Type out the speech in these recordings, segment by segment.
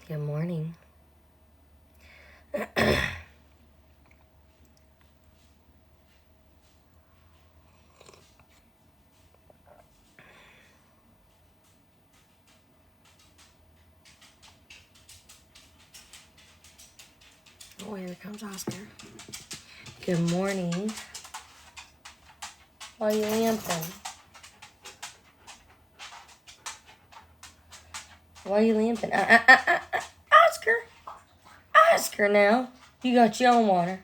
Good morning. Oh, here comes Oscar. Good morning. Why are you limping? Why are you limping? Oscar! Oscar now. You got your own water.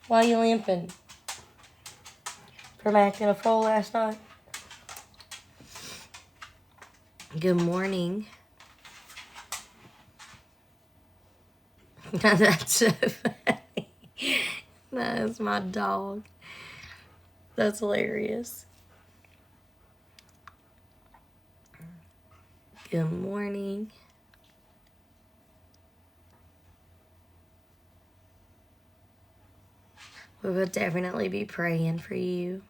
Why are you limping? From acting a fool last night? Good morning. That's so funny. That's my dog. That's hilarious. Good morning. We will definitely be praying for you.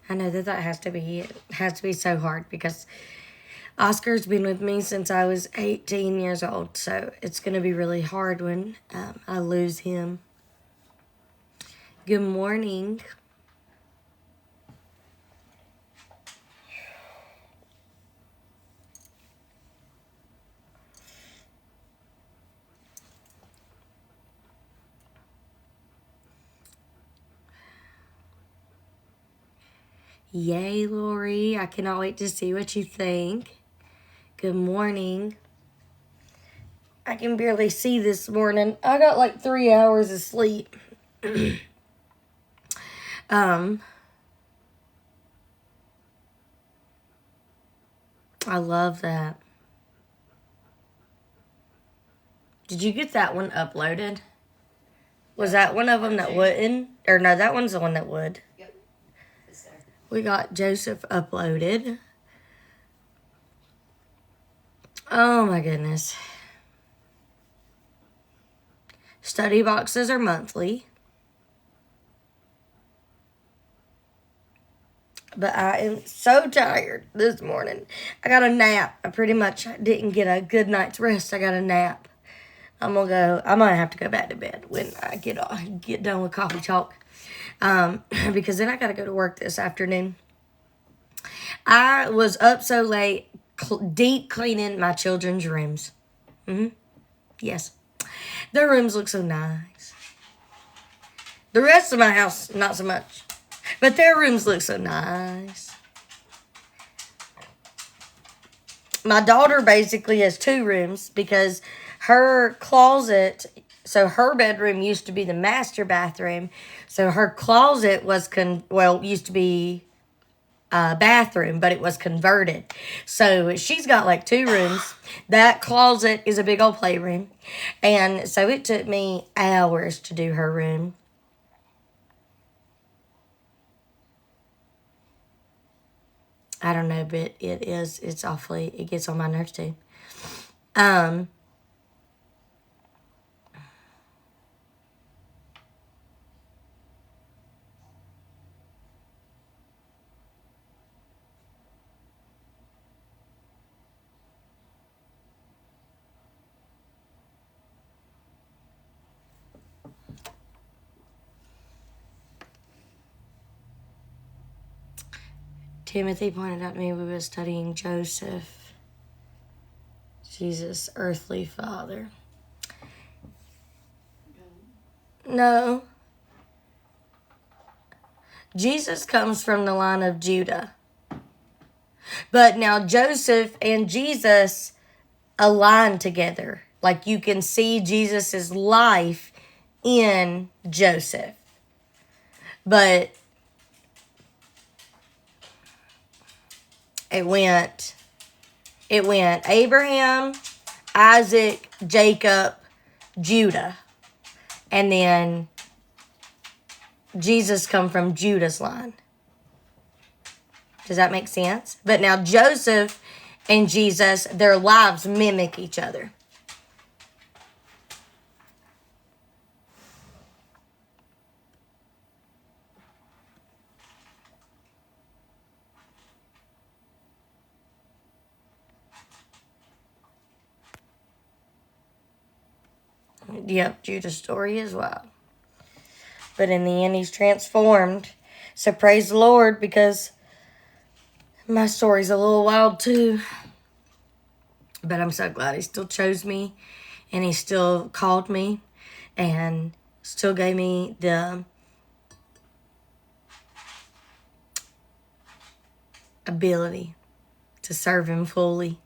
I know that has to be so hard because Oscar's been with me since I was 18 years old, so it's going to be really hard when I lose him. Good morning. Yay, Lori. I cannot wait to see what you think. Good morning. I can barely see this morning. I got like 3 hours of sleep. I love that. Did you get that one uploaded? Was that one of them that wouldn't? Or no, that one's the one that would. Yep. It's there. We got Joseph uploaded. Oh my goodness. Study boxes are monthly. But I am so tired this morning. I got a nap. I pretty much didn't get a good night's rest. I got a nap. I might have to go back to bed when I get done with coffee talk. Because then I got to go to work this afternoon. I was up so late deep cleaning my children's rooms. Yes. Their rooms look so nice. The rest of my house, not so much. But their rooms look so nice. My daughter basically has 2 rooms because her closet, so her bedroom used to be the master bathroom. So her closet was, used to be a bathroom, but it was converted. So she's got like 2 rooms. That closet is a big old playroom. And so it took me hours to do her room. I don't know, but it gets on my nerves too. Timothy pointed out to me we were studying Joseph, Jesus' earthly father. No. Jesus comes from the line of Judah. But now Joseph and Jesus align together. Like you can see Jesus' life in Joseph. But it went Abraham, Isaac, Jacob, Judah. And then Jesus come from Judah's line. Does that make sense? But now Joseph and Jesus, their lives mimic each other. Yep, Judah's story as well. But in the end, he's transformed. So praise the Lord, because my story's a little wild too. But I'm so glad he still chose me, and he still called me, and still gave me the ability to serve him fully.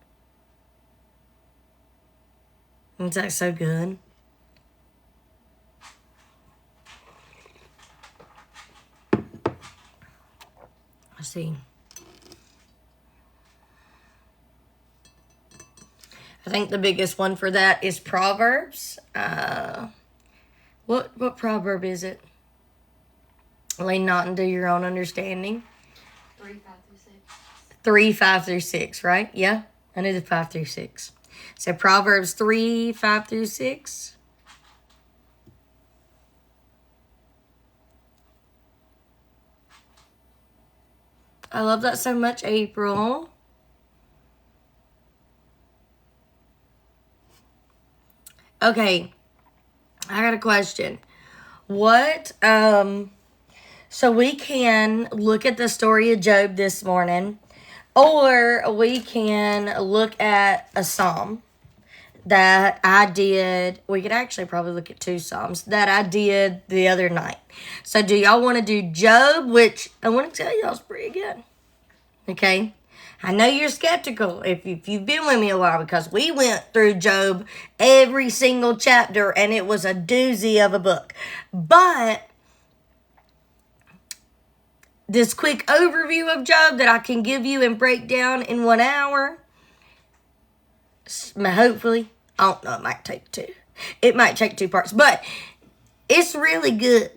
Isn't that so good? Let's see. I think the biggest one for that is Proverbs. What proverb is it? Lean not into your own understanding. 3, 5 through 6. 3, 5 through 6, right? Yeah, I knew the 5 through 6. So Proverbs 3, 5 through 6. I love that so much, April. Okay, I got a question. So we can look at the story of Job this morning, or we can look at a psalm that I did. We could actually probably look at 2 psalms that I did the other night. So do y'all want to do Job, which I want to tell y'all is pretty good. Okay? I know you're skeptical if you've been with me a while, because we went through Job every single chapter and it was a doozy of a book. But this quick overview of Job that I can give you and break down in 1 hour, hopefully, I don't know, it might take 2. It might take 2 parts, but it's really good.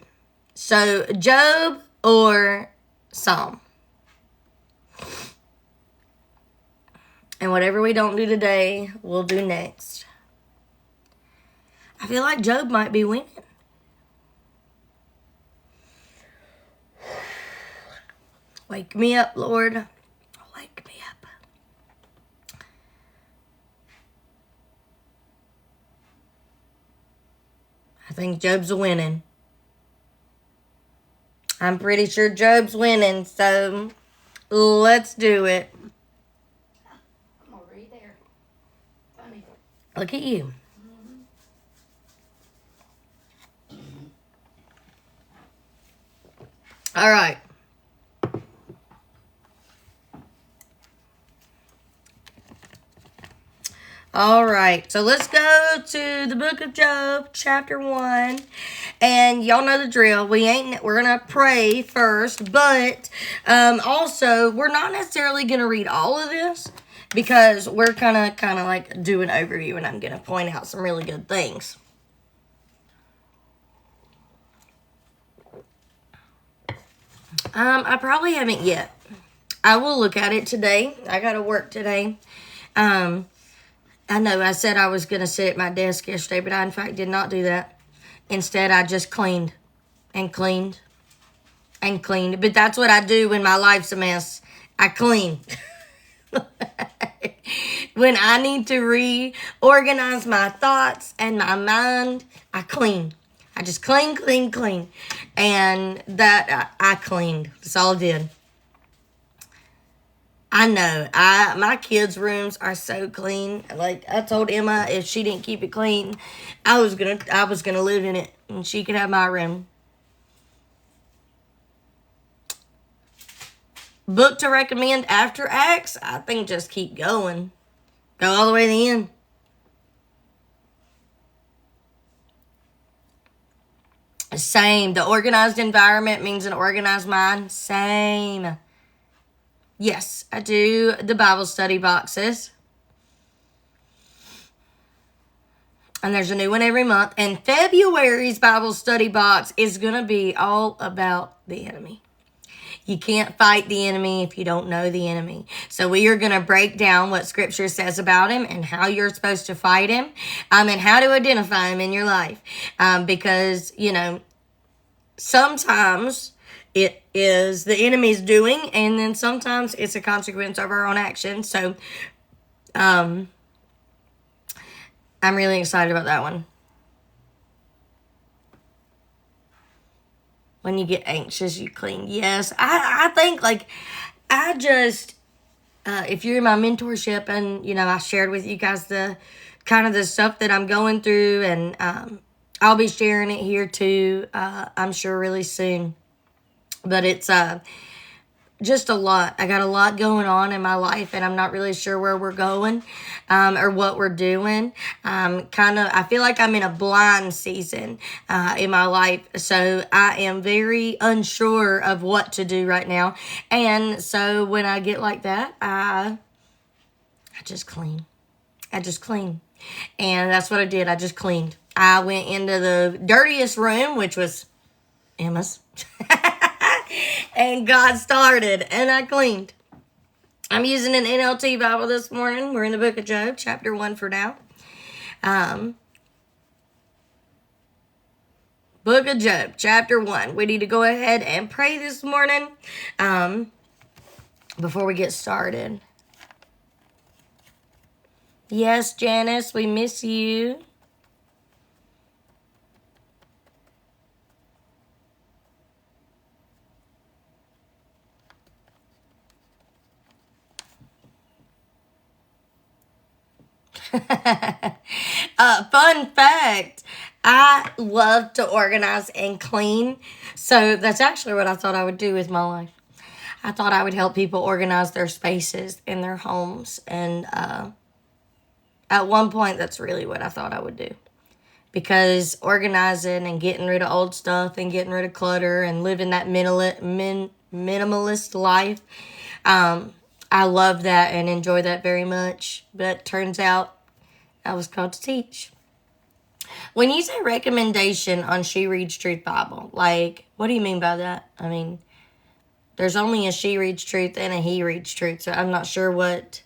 So Job or Psalm. And whatever we don't do today, we'll do next. I feel like Job might be winning. Wake me up, Lord. Wake me up. I think Job's winning. I'm pretty sure Job's winning, so let's do it. I'm already there. Funny. Look at you. All right. All right, so let's go to the book of Job, chapter 1. And y'all know the drill. We're gonna pray first, but also we're not necessarily gonna read all of this, because we're kind of like do an overview, and I'm gonna point out some really good things. I probably haven't yet. I will look at it today. I gotta work today. I know I said I was going to sit at my desk yesterday, but I, in fact, did not do that. Instead, I just cleaned and cleaned and cleaned. But that's what I do when my life's a mess. I clean. When I need to reorganize my thoughts and my mind, I clean. I just clean. And that, I cleaned. That's all I did. I know. My kids' rooms are so clean. Like, I told Emma, if she didn't keep it clean, I was gonna live in it, and she could have my room. Book to recommend after Acts? I think just keep going. Go all the way to the end. Same. The organized environment means an organized mind. Same. Yes, I do the Bible study boxes. And there's a new one every month. And February's Bible study box is going to be all about the enemy. You can't fight the enemy if you don't know the enemy. So we are going to break down what Scripture says about him and how you're supposed to fight him, and how to identify him in your life. Because, sometimes it is the enemy's doing, and then sometimes it's a consequence of our own actions. So, I'm really excited about that one. When you get anxious, you clean. Yes, I think like I just if you're in my mentorship and I shared with you guys the kind of the stuff that I'm going through, and I'll be sharing it here too. I'm sure really soon, but it's just a lot. I got a lot going on in my life, and I'm not really sure where we're going or what we're doing. I feel like I'm in a blind season in my life. So I am very unsure of what to do right now. And so when I get like that, I just clean. I just clean. And that's what I did. I just cleaned. I went into the dirtiest room, which was Emma's. And God started, and I cleaned. I'm using an NLT Bible this morning. We're in the book of Job, chapter 1 for now. Book of Job, chapter 1. We need to go ahead and pray this morning before we get started. Yes, Janice, we miss you. Fun fact, I love to organize and clean. So that's actually what I thought I would do with my life. I thought I would help people organize their spaces in their homes. And at one point, that's really what I thought I would do. Because organizing and getting rid of old stuff and getting rid of clutter and living that minimalist life, I love that and enjoy that very much. But turns out I was called to teach. When you say recommendation on She Reads Truth Bible, like, what do you mean by that? I mean, there's only a She Reads Truth and a He Reads Truth, so I'm not sure what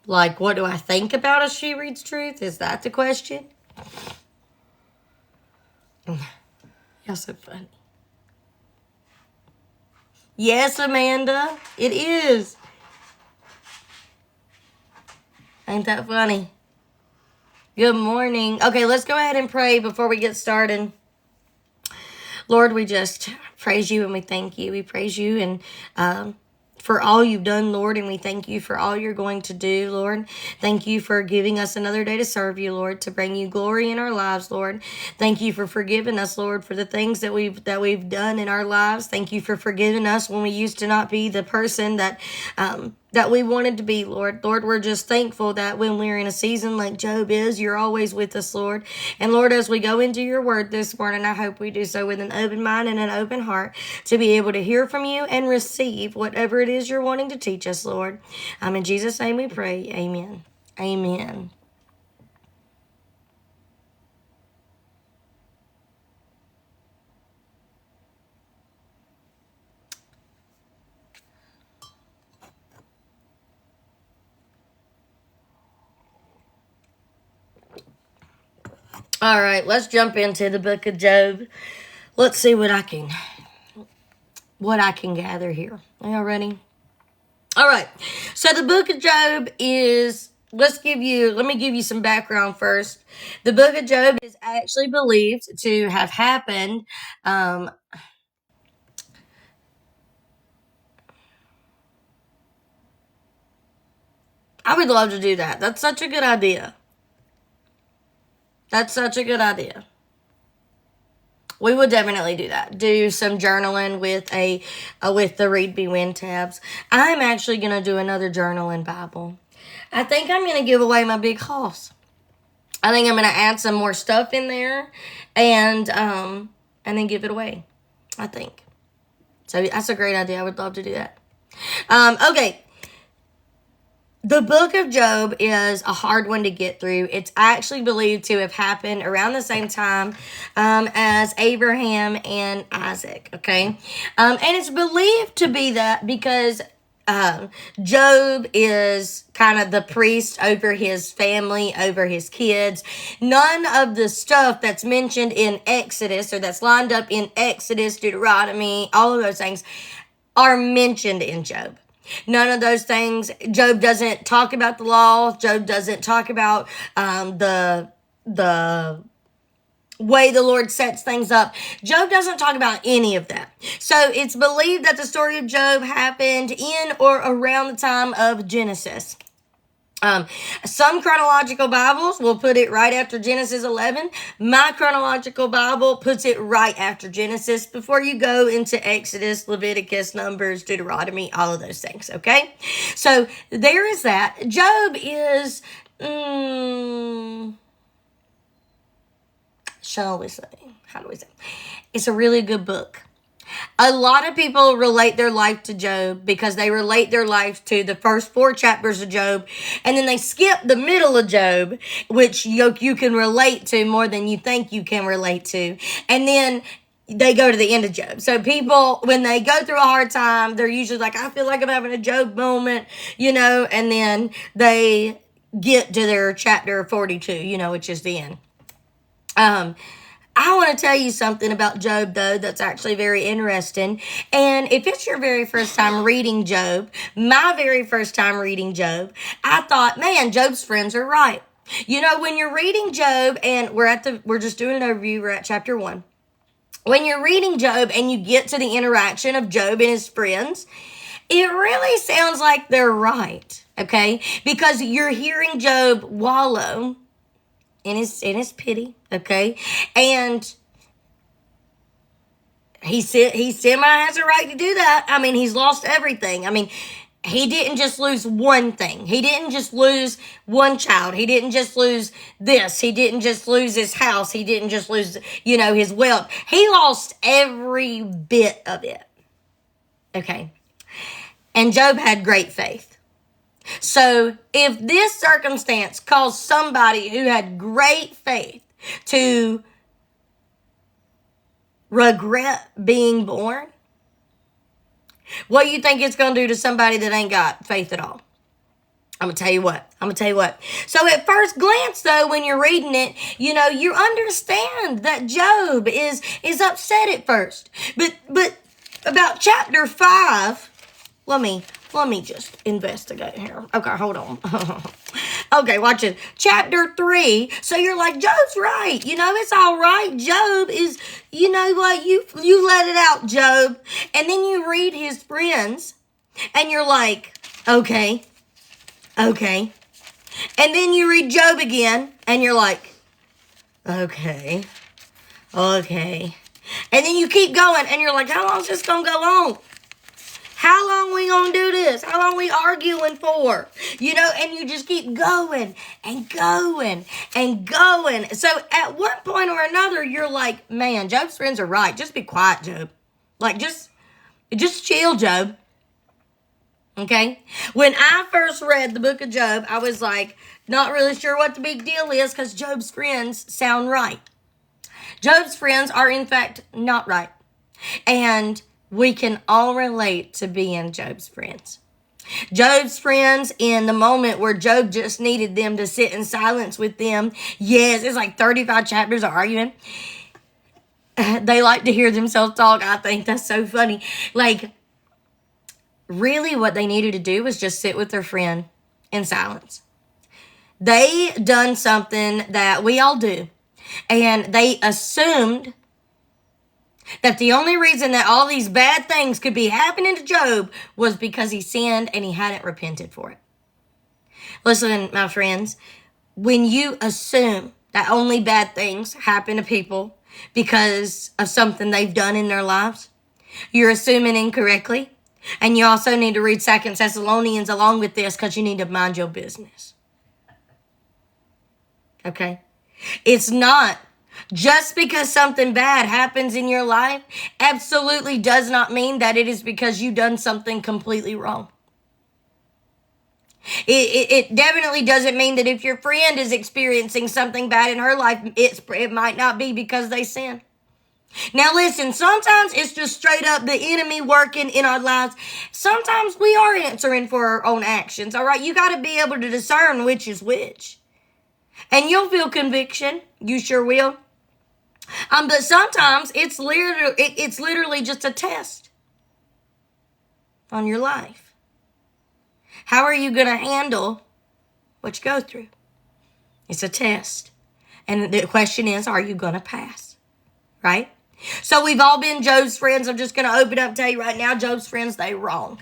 do I think about a She Reads Truth? Is that the question? Y'all so funny. Yes, Amanda, it is. Ain't that funny? Good morning. Okay, let's go ahead and pray before we get started. Lord, we just praise you and we thank you. We praise you and for all you've done, Lord, and we thank you for all you're going to do, Lord. Thank you for giving us another day to serve you, Lord, to bring you glory in our lives, Lord. Thank you for forgiving us, Lord, for the things that we've done in our lives. Thank you for forgiving us when we used to not be the person that we wanted to be, Lord. Lord, we're just thankful that when we're in a season like Job is, you're always with us, Lord. And Lord, as we go into your word this morning, I hope we do so with an open mind and an open heart to be able to hear from you and receive whatever it is you're wanting to teach us, Lord. In Jesus' name we pray. Amen. Amen. All right, let's jump into the book of Job. Let's see what I can gather here. Are y'all ready? All right. So the book of Job is, let me give you some background first. The book of Job is actually believed to have happened I would love to do that. That's such a good idea. That's such a good idea. We would definitely do that. Do some journaling with the Read Be Win tabs. I'm actually gonna do another journaling Bible. I think I'm gonna give away my big house. I think I'm gonna add some more stuff in there, and then give it away. I think so. That's a great idea. I would love to do that. Okay. The book of Job is a hard one to get through. It's actually believed to have happened around the same time as Abraham and Isaac, okay? And it's believed to be that because Job is kind of the priest over his family, over his kids. None of the stuff that's mentioned in Exodus or that's lined up in Exodus, Deuteronomy, all of those things are mentioned in Job. None of those things. Job doesn't talk about the law. Job doesn't talk about the way the Lord sets things up. Job doesn't talk about any of that. So it's believed that the story of Job happened in or around the time of Genesis. Some chronological Bibles will put it right after Genesis 11. My chronological Bible puts it right after Genesis before you go into Exodus, Leviticus, Numbers, Deuteronomy, all of those things, okay? So there is that. Job is, shall we say, how do we say? It's a really good book. A lot of people relate their life to Job because they relate their life to the first 4 chapters of Job, and then they skip the middle of Job, which you can relate to more than you think you can relate to, and then they go to the end of Job. So people, when they go through a hard time, they're usually like, I feel like I'm having a Job moment, and then they get to their chapter 42, which is the end. I want to tell you something about Job, though, that's actually very interesting. And if it's your very first time reading Job, my very first time reading Job, I thought, man, Job's friends are right. When you're reading Job, and we're just doing an overview, we're at chapter 1. When you're reading Job and you get to the interaction of Job and his friends, it really sounds like they're right, okay? Because you're hearing Job wallow in his pity, okay? And he semi has a right to do that. I mean, he's lost everything. I mean, he didn't just lose one thing. He didn't just lose one child. He didn't just lose this. He didn't just lose his house. He didn't just lose, his wealth. He lost every bit of it, okay? And Job had great faith. So if this circumstance caused somebody who had great faith to regret being born, what do you think it's going to do to somebody that ain't got faith at all? I'm going to tell you what. So at first glance, though, when you're reading it, you understand that Job is upset at first. But about chapter 5, let me just investigate here. Okay, hold on. Okay, watch it. Chapter 3. So you're like, Job's right. It's all right. Job is, what? You let it out, Job. And then you read his friends, and you're like, okay. And then you read Job again, and you're like, okay. And then you keep going, and you're like, how long is this going to go on? How long we gonna do this? How long we arguing for? And you just keep going and going and going. So at one point or another, you're like, man, Job's friends are right. Just be quiet, Job. Like, just chill, Job. Okay? When I first read the book of Job, I was like, not really sure what the big deal is because Job's friends sound right. Job's friends are, in fact, not right. And we can all relate to being Job's friends. Job's friends in the moment where Job just needed them to sit in silence with them. Yes, it's like 35 chapters of arguing. They like to hear themselves talk. I think that's so funny. Like, really what they needed to do was just sit with their friend in silence. They done something that we all do. And they assumed that the only reason that all these bad things could be happening to Job was because he sinned and he hadn't repented for it. Listen, my friends, when you assume that only bad things happen to people because of something they've done in their lives, you're assuming incorrectly. And you also need to read 2 Thessalonians along with this because you need to mind your business. Okay? It's not. Just because something bad happens in your life absolutely does not mean that it is because you've done something completely wrong. It definitely doesn't mean that if your friend is experiencing something bad in her life, it might not be because they sin. Now listen, sometimes it's just straight up the enemy working in our lives. Sometimes we are answering for our own actions, all right? You got to be able to discern which is which. And you'll feel conviction. You sure will. But sometimes it's literally just a test on your life. How are you going to handle what you go through? It's a test. And the question is, are you going to pass? Right? So we've all been Job's friends. I'm just going to open up and tell you right now, Job's friends, they wrong.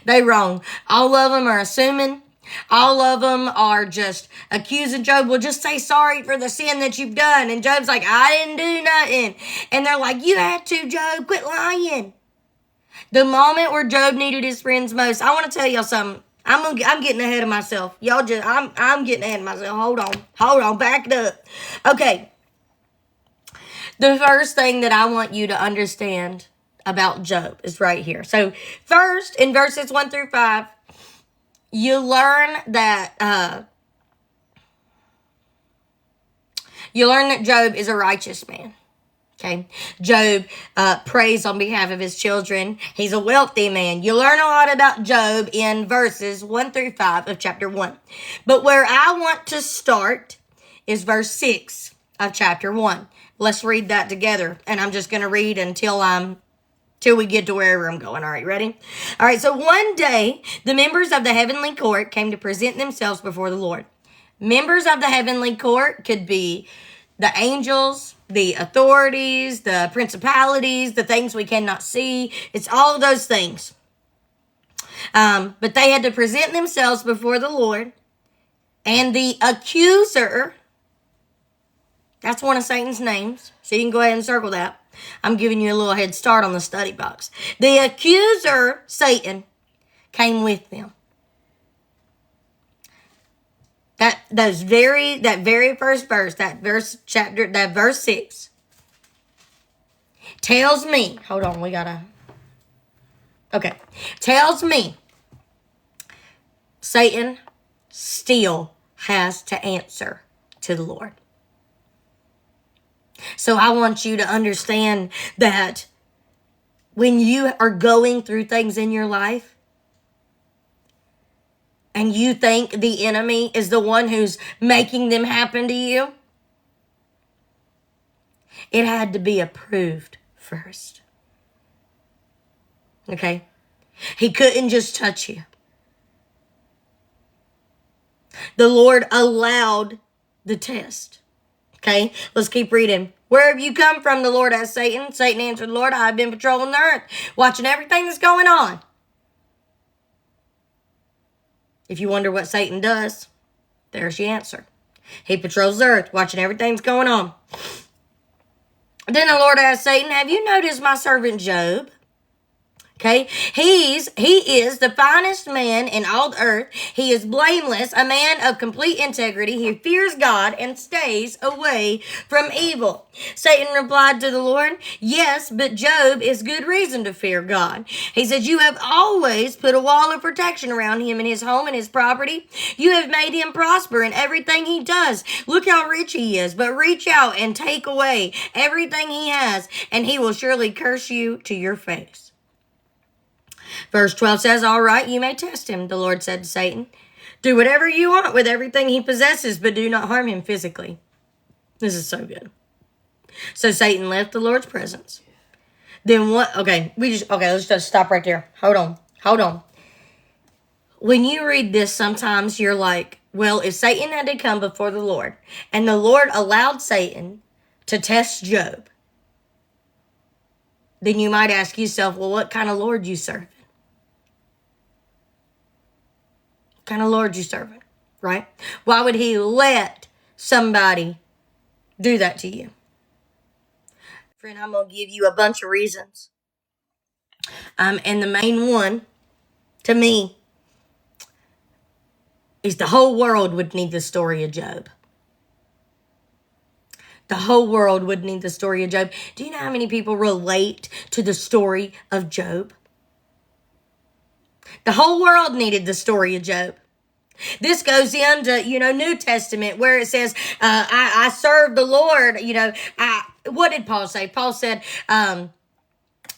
They wrong. All of them are assuming. All of them are just accusing Job. Well, just say sorry for the sin that you've done. And Job's like, I didn't do nothing. And they're like, you had to, Job. Quit lying. The moment where Job needed his friends most, I want to tell y'all something. I'm getting ahead of myself. Y'all just, I'm getting ahead of myself. Hold on, back it up. Okay. The first thing that I want you to understand about Job is right here. So first, in verses 1-5, you learn that Job is a righteous man. Okay, Job prays on behalf of his children. He's a wealthy man. You learn a lot about Job in verses 1-5 of chapter 1. But where I want to start is verse 6 of chapter 1. Let's read that together. And I'm just going to read until we get to wherever I'm going. All right, ready? All right, so one day, the members of the heavenly court came to present themselves before the Lord. Members of the heavenly court could be the angels, the authorities, the principalities, the things we cannot see. It's all of those things. But they had to present themselves before the Lord. And the accuser, that's one of Satan's names, so you can go ahead and circle that. I'm giving you a little head start on the study box. The accuser, Satan, came with them. That very first verse, verse 6, tells me, tells me Satan still has to answer to the Lord. So I want you to understand that when you are going through things in your life, and you think the enemy is the one who's making them happen to you, it had to be approved first. Okay? He couldn't just touch you. The Lord allowed the test. Okay? Let's keep reading. Where have you come from? The Lord asked Satan. Satan answered, Lord, I have been patrolling the earth, watching everything that's going on. If you wonder what Satan does, there's the answer. He patrols the earth, watching everything that's going on. Then the Lord asked Satan, have you noticed my servant Job? Okay, he is the finest man in all the earth. He is blameless, a man of complete integrity. He fears God and stays away from evil. Satan replied to the Lord, yes, but Job is good reason to fear God. He said, you have always put a wall of protection around him and his home and his property. You have made him prosper in everything he does. Look how rich he is, but reach out and take away everything he has, and he will surely curse you to your face. Verse 12 says, all right, you may test him, the Lord said to Satan. Do whatever you want with everything he possesses, but do not harm him physically. This is so good. So Satan left the Lord's presence. Then what? Let's just stop right there. Hold on. When you read this, sometimes you're like, well, if Satan had to come before the Lord, and the Lord allowed Satan to test Job, then you might ask yourself, well, what kind of Lord you serve? Kind of Lord you serving, right? Why would he let somebody do that to you? Friend, I'm going to give you a bunch of reasons. And the main one, to me, is the whole world would need the story of Job. The whole world would need the story of Job. Do you know how many people relate to the story of Job? The whole world needed the story of Job. This goes into, New Testament where it says, I serve the Lord. What did Paul say? Paul said,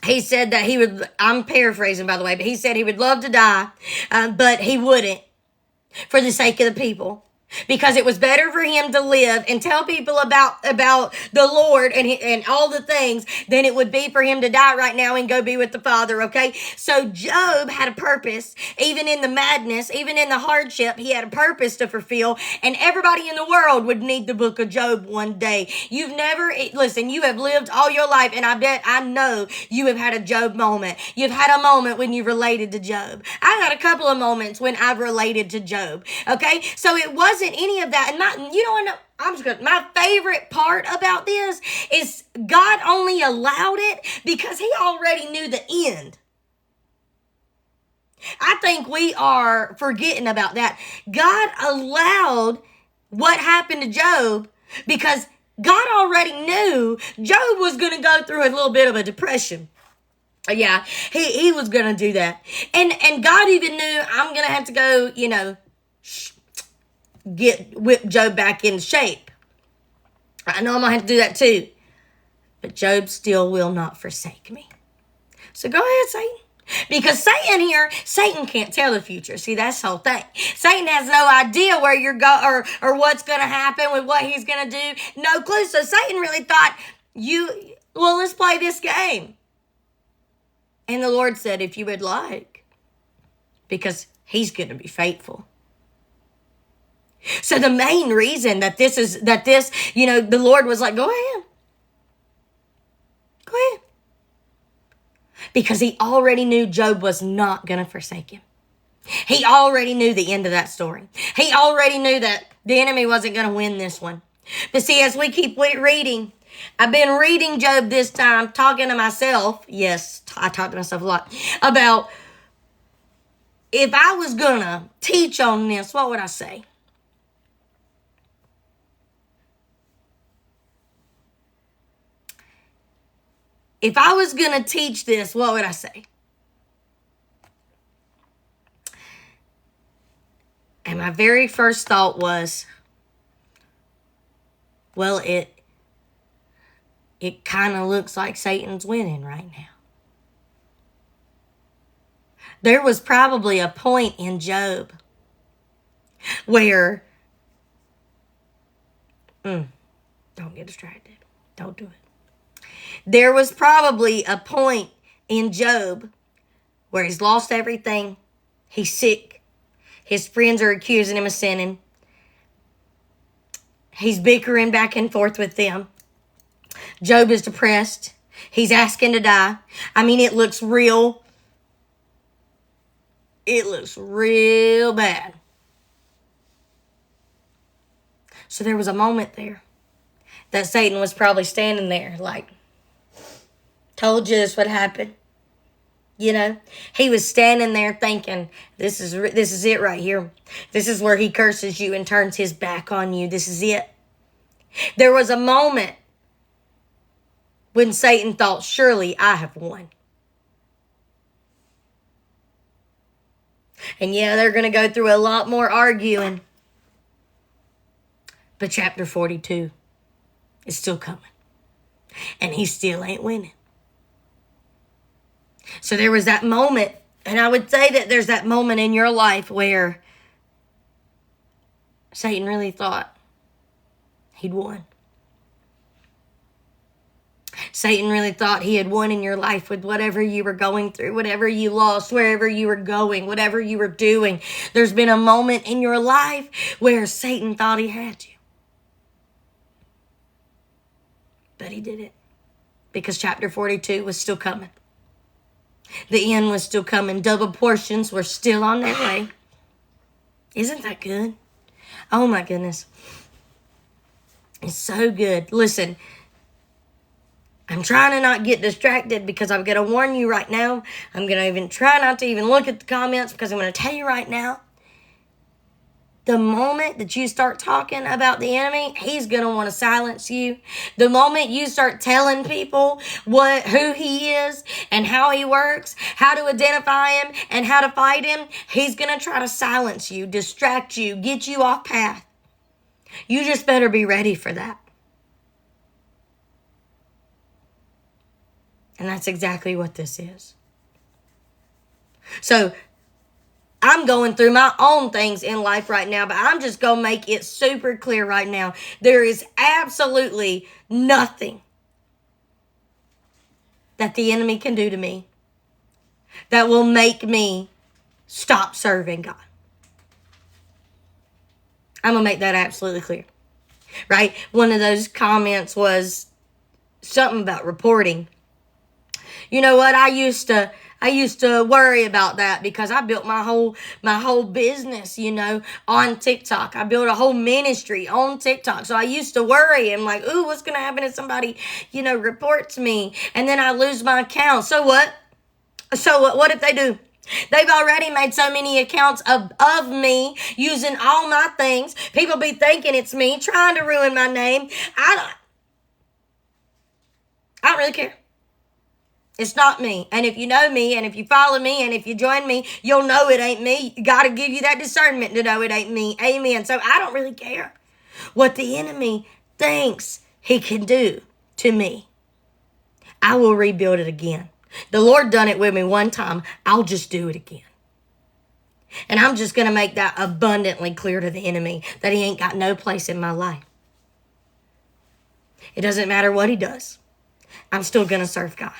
he said that he would, I'm paraphrasing by the way, but he said he would love to die, but he wouldn't for the sake of the people. because it was better for him to live and tell people about the Lord and all the things than it would be for him to die right now and go be with the Father, okay? So Job had a purpose. Even in the madness, even in the hardship, he had a purpose to fulfill, and everybody in the world would need the book of Job one day. Listen, you have lived all your life, and I know you have had a Job moment. You've had a moment when you related to Job. I've had a couple of moments when I've related to Job, okay? So it wasn't any of that. And my favorite part about this is God only allowed it because he already knew the end. I think we are forgetting about that. God allowed what happened to Job because God already knew Job was going to go through a little bit of a depression. Yeah, he was going to do that. And God even knew I'm going to have to go, whip Job back in shape. I know I'm going to have to do that too. But Job still will not forsake me. So go ahead, Satan. Because Satan can't tell the future. See, that's the whole thing. Satan has no idea where you're going or what's going to happen with what he's going to do. No clue. So Satan really thought, let's play this game. And the Lord said, if you would like, because he's going to be faithful. So the main reason that the Lord was like, go ahead. Go ahead. Because he already knew Job was not going to forsake him. He already knew the end of that story. He already knew that the enemy wasn't going to win this one. But see, as we keep reading, I've been reading Job this time, talking to myself. Yes, I talk to myself a lot about if I was going to teach on this, what would I say? If I was going to teach this, what would I say? And my very first thought was, well, it kind of looks like Satan's winning right now. There was probably a point in Job where, don't get distracted. Don't do it. There was probably a point in Job where he's lost everything. He's sick. His friends are accusing him of sinning. He's bickering back and forth with them. Job is depressed. He's asking to die. I mean, it looks real bad. So there was a moment there that Satan was probably standing there like, told you this would happen. He was standing there thinking, this is it right here. This is where he curses you and turns his back on you. This is it. There was a moment when Satan thought, surely I have won. And yeah, they're going to go through a lot more arguing. But chapter 42 is still coming. And he still ain't winning. So there was that moment, and I would say that there's that moment in your life where Satan really thought he'd won. Satan really thought he had won in your life with whatever you were going through, whatever you lost, wherever you were going, whatever you were doing. There's been a moment in your life where Satan thought he had you. But he didn't, because chapter 42 was still coming. The end was still coming. Double portions were still on their way. Isn't that good? Oh my goodness. It's so good. Listen, I'm trying to not get distracted because I'm going to warn you right now. I'm going to even try not to even look at the comments because I'm going to tell you right now. The moment that you start talking about the enemy, he's going to want to silence you. The moment you start telling people who he is and how he works, how to identify him and how to fight him, he's going to try to silence you, distract you, get you off path. You just better be ready for that. And that's exactly what this is. So I'm going through my own things in life right now, but I'm just going to make it super clear right now. There is absolutely nothing that the enemy can do to me that will make me stop serving God. I'm going to make that absolutely clear, right? One of those comments was something about reporting. You know what? I used to worry about that because I built my whole business, on TikTok. I built a whole ministry on TikTok. So I used to worry and like, ooh, what's going to happen if somebody, reports me and then I lose my account? So what? What if they do? They've already made so many accounts of me using all my things. People be thinking it's me trying to ruin my name. I don't really care. It's not me. And if you know me and if you follow me and if you join me, you'll know it ain't me. God will give you that discernment to know it ain't me. Amen. So I don't really care what the enemy thinks he can do to me. I will rebuild it again. The Lord done it with me one time. I'll just do it again. And I'm just going to make that abundantly clear to the enemy that he ain't got no place in my life. It doesn't matter what he does. I'm still going to serve God.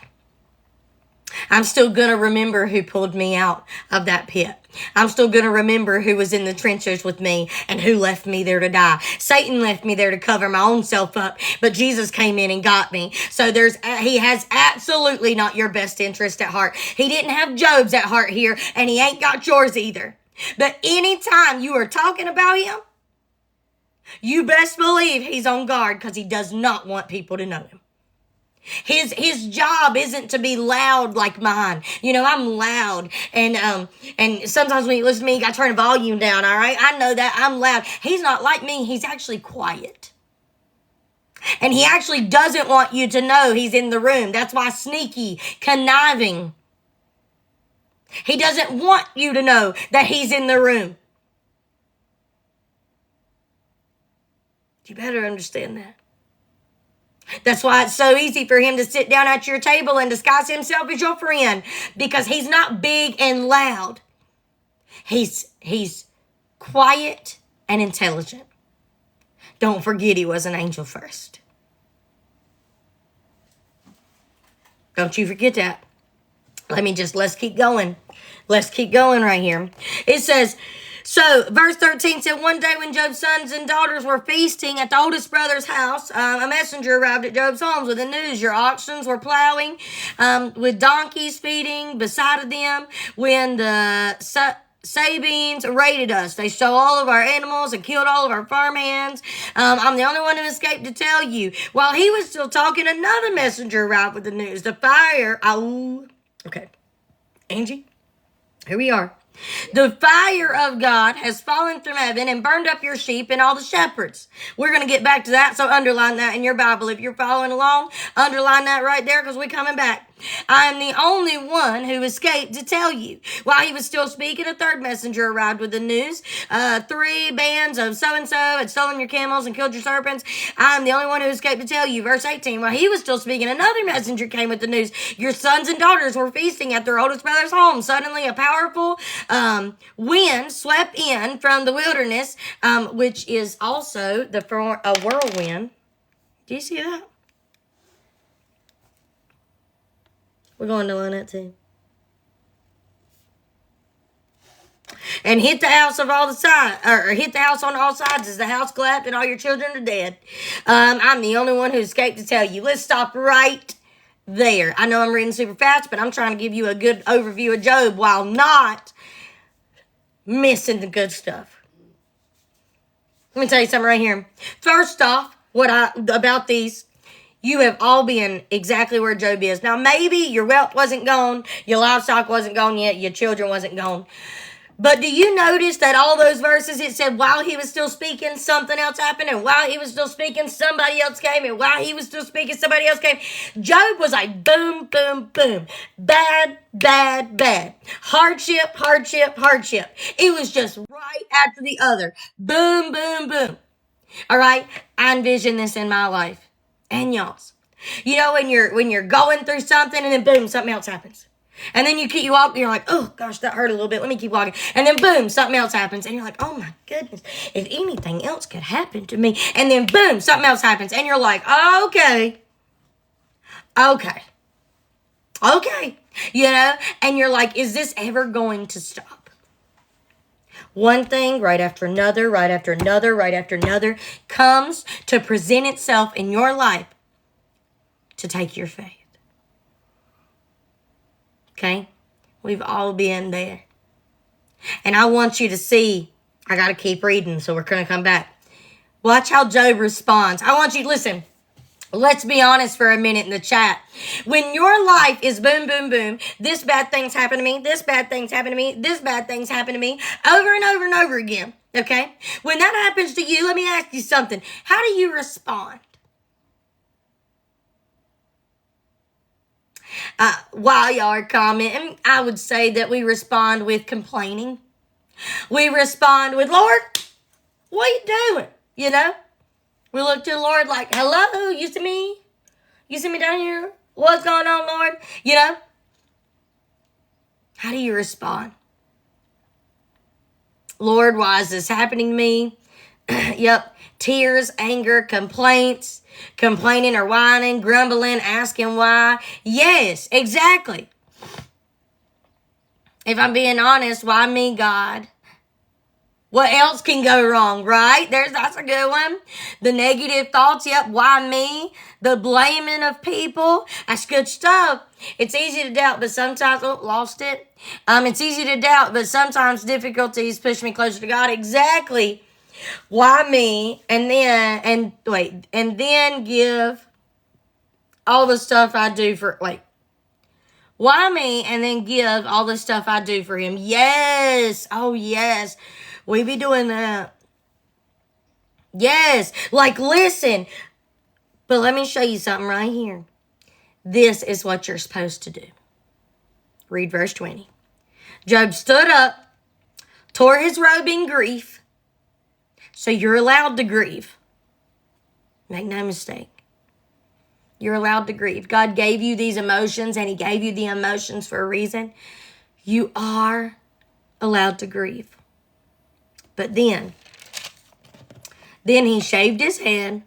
I'm still going to remember who pulled me out of that pit. I'm still going to remember who was in the trenches with me and who left me there to die. Satan left me there to cover my own self up, but Jesus came in and got me. So he has absolutely not your best interest at heart. He didn't have Job's at heart here, and he ain't got yours either. But anytime you are talking about him, you best believe he's on guard because he does not want people to know him. His job isn't to be loud like mine. I'm loud. And sometimes when you listen to me, you got to turn the volume down, all right? I know that. I'm loud. He's not like me. He's actually quiet. And he actually doesn't want you to know he's in the room. That's why sneaky, conniving. He doesn't want you to know that he's in the room. You better understand that. That's why it's so easy for him to sit down at your table and disguise himself as your friend, because he's not big and loud. He's quiet and intelligent. Don't forget he was an angel first. Don't you forget that. Let's keep going. Let's keep going right here. It says, so verse 13 said, one day when Job's sons and daughters were feasting at the oldest brother's house, a messenger arrived at Job's homes with the news. Your oxen were plowing, with donkeys feeding beside them when the Sabines raided us. They stole all of our animals and killed all of our farmhands. I'm the only one who escaped to tell you. While he was still talking, another messenger arrived with the news. The fire, okay, Angie, here we are. The fire of God has fallen from heaven and burned up your sheep and all the shepherds. We're going to get back to that, so underline that in your Bible. If you're following along, underline that right there because we're coming back. I am the only one who escaped to tell you. While he was still speaking, a third messenger arrived with the news. 3 bands of so-and-so had stolen your camels and killed your serpents. I am the only one who escaped to tell you. Verse 18, while he was still speaking, another messenger came with the news. Your sons and daughters were feasting at their oldest brother's home. Suddenly, a powerful wind swept in from the wilderness, which is also a whirlwind. Do you see that? We're going to learn that too. And hit the house of all the side, or hit the house on all sides as the house collapsed and all your children are dead. I'm the only one who escaped to tell you. Let's stop right there. I know I'm reading super fast, but I'm trying to give you a good overview of Job while not missing the good stuff. Let me tell you something right here. First off, about these. You have all been exactly where Job is. Now, maybe your wealth wasn't gone, your livestock wasn't gone yet, your children wasn't gone. But do you notice that all those verses, it said while he was still speaking, something else happened, and while he was still speaking, somebody else came, and while he was still speaking, somebody else came. Job was like boom, boom, boom. Bad, bad, bad. Hardship, hardship, hardship. It was just right after the other. Boom, boom, boom. All right? I envision this in my life. And y'all's. When you're going through something and then boom, something else happens. And then you keep walking, you're like, oh gosh, that hurt a little bit. Let me keep walking. And then boom, something else happens. And you're like, oh my goodness, if anything else could happen to me. And then boom, something else happens. And you're like, okay. You know, and you're like, is this ever going to stop? One thing right after another, right after another, right after another comes to present itself in your life to take your faith. Okay? We've all been there. And I want you to see, I got to keep reading, so we're going to come back. Watch how Job responds. I want you to listen. Let's be honest for a minute in the chat. When your life is boom, boom, boom, this bad thing's happened to me, this bad thing's happened to me, this bad thing's happened to me, over and over and over again, okay? When that happens to you, let me ask you something. How do you respond? While y'all are commenting, I would say that we respond with complaining. We respond with, Lord, what are you doing? You know? We look to the Lord like, hello, you see me? You see me down here? What's going on, Lord? You know? How do you respond? Lord, why is this happening to me? Yep. Tears, anger, complaints, complaining or whining, grumbling, asking why. Yes, exactly. If I'm being honest, why me, God? What else can go wrong, right? That's a good one. The negative thoughts, yep, why me? The blaming of people, that's good stuff. It's easy to doubt, but sometimes, lost it. It's easy to doubt, but sometimes difficulties push me closer to God. Exactly. Why me? And then give all the stuff I do for, why me? And then give all the stuff I do for him. Yes. Oh, yes. We be doing that. Yes. Listen. But let me show you something right here. This is what you're supposed to do. Read verse 20. Job stood up, tore his robe in grief. So you're allowed to grieve. Make no mistake. You're allowed to grieve. God gave you these emotions, and he gave you the emotions for a reason. You are allowed to grieve. But then he shaved his head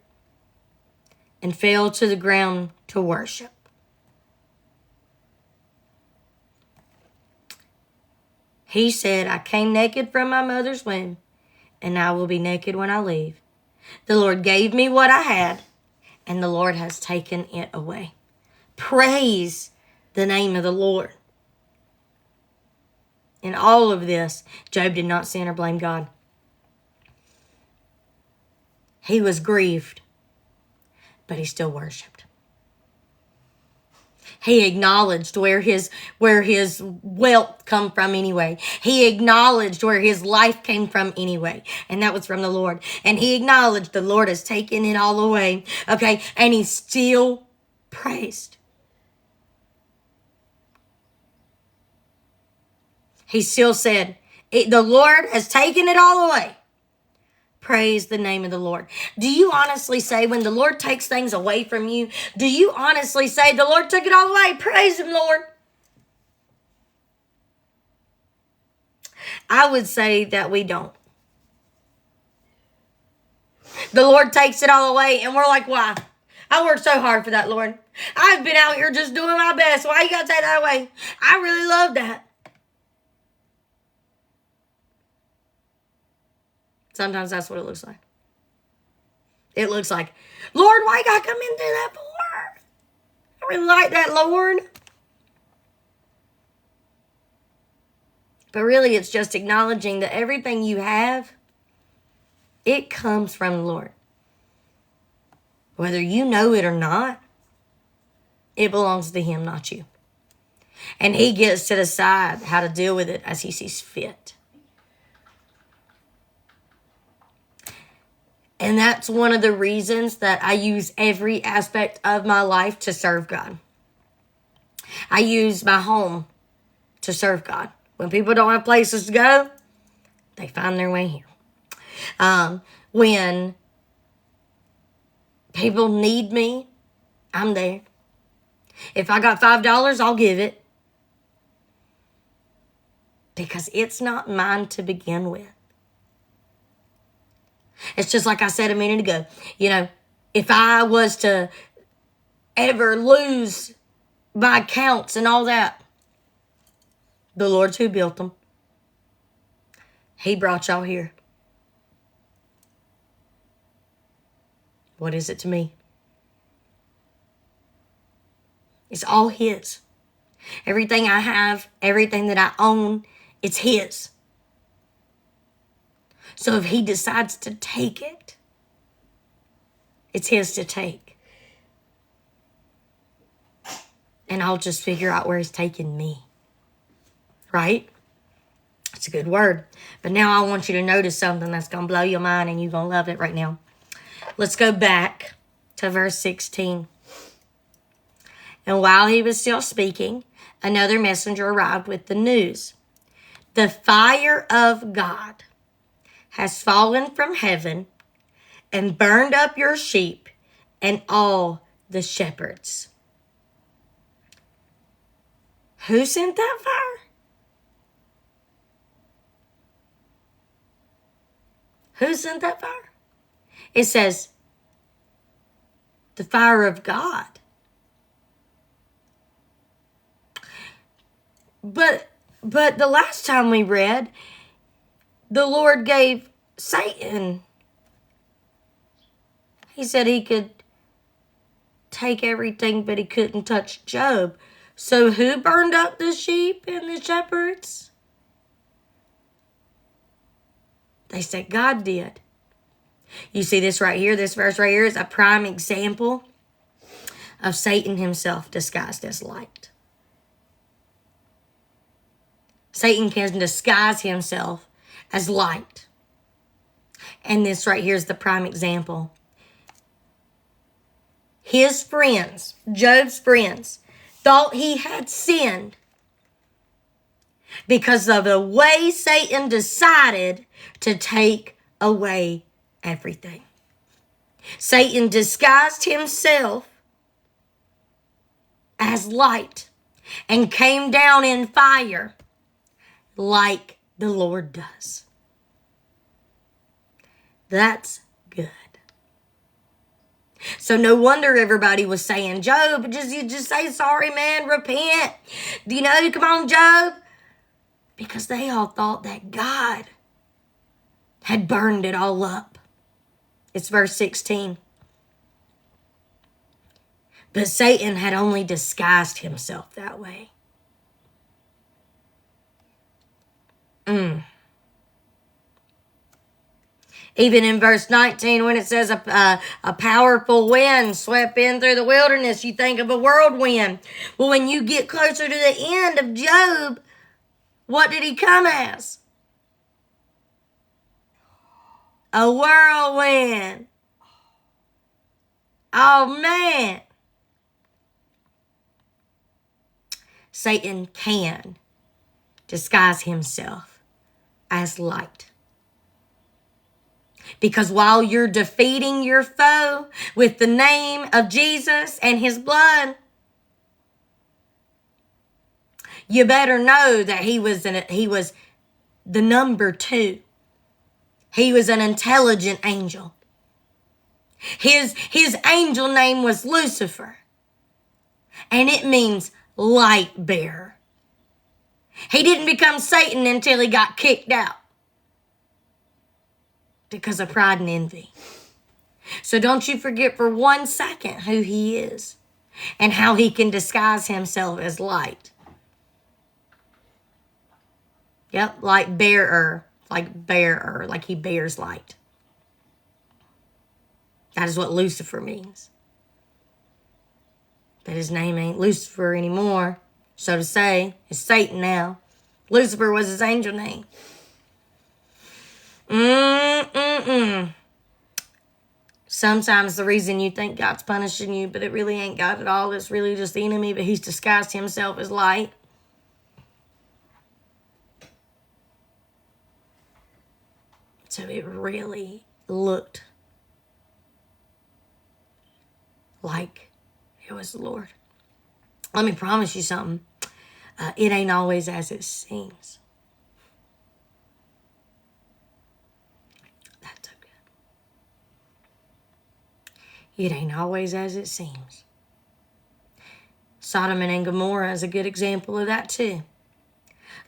and fell to the ground to worship. He said, I came naked from my mother's womb, and I will be naked when I leave. The Lord gave me what I had, and the Lord has taken it away. Praise the name of the Lord. In all of this, Job did not sin or blame God. He was grieved, but he still worshiped. He acknowledged where his wealth come from anyway. He acknowledged where his life came from anyway. And that was from the Lord. And he acknowledged the Lord has taken it all away. Okay. And he still praised. He still said, the Lord has taken it all away. Praise the name of the Lord. Do you honestly say when the Lord takes things away from you, do you honestly say the Lord took it all away? Praise him, Lord. I would say that we don't. The Lord takes it all away and we're like, why? I worked so hard for that, Lord. I've been out here just doing my best. Why you got to take that away? I really love that. Sometimes that's what it looks like. It looks like, Lord, why you got to come into that for? I really like that, Lord. But really, it's just acknowledging that everything you have, it comes from the Lord. Whether you know it or not, it belongs to him, not you. And he gets to decide how to deal with it as he sees fit. And that's one of the reasons that I use every aspect of my life to serve God. I use my home to serve God. When people don't have places to go, they find their way here. When people need me, I'm there. If I got $5, I'll give it. because it's not mine to begin with. It's just like I said a minute ago. You know, if I was to ever lose my accounts and all that, the Lord's who built them. He brought y'all here. What is it to me? It's all His. Everything I have, everything that I own, it's His. So if He decides to take it, it's His to take. And I'll just figure out where He's taking me. Right? It's a good word. But now I want you to notice something that's going to blow your mind, and you're going to love it right now. Let's go back to verse 16. And while he was still speaking, another messenger arrived with the news. The fire of God has fallen from heaven and burned up your sheep and all the shepherds. Who sent that fire? Who sent that fire? It says, the fire of God. But the last time we read, the Lord gave Satan. He said he could take everything, but he couldn't touch Job. So who burned up the sheep and the shepherds? They said God did. You see this right here, this verse right here is a prime example of Satan himself disguised as light. Satan can disguise himself as light. And this right here is the prime example. His friends, Job's friends, thought he had sinned because of the way Satan decided to take away everything. Satan disguised himself as light and came down in fire like the Lord does. That's good. So no wonder everybody was saying, Job, you just say sorry, man, repent. Do you know, come on, Job. Because they all thought that God had burned it all up. It's verse 16. But Satan had only disguised himself that way. Even in verse 19, when it says a powerful wind swept in through the wilderness, you think of a whirlwind. Well, when you get closer to the end of Job, what did he come as? A whirlwind. Oh, man. Satan can disguise himself as light. Because while you're defeating your foe with the name of Jesus and his blood, you better know that he was the number 2. He was an intelligent angel. His angel name was Lucifer. And it means light bearer. He didn't become Satan until he got kicked out because of pride and envy. So don't you forget for 1 second who he is and how he can disguise himself as light. Yep, light bearer, like he bears light. That is what Lucifer means. But his name ain't Lucifer anymore, so to say. It's Satan now. Lucifer was his angel name. Sometimes the reason you think God's punishing you, but it really ain't God at all. It's really just the enemy, but he's disguised himself as light. So it really looked like it was the Lord. Let me promise you something. It ain't always as it seems. it ain't always as it seems. Sodom and Gomorrah is a good example of that too.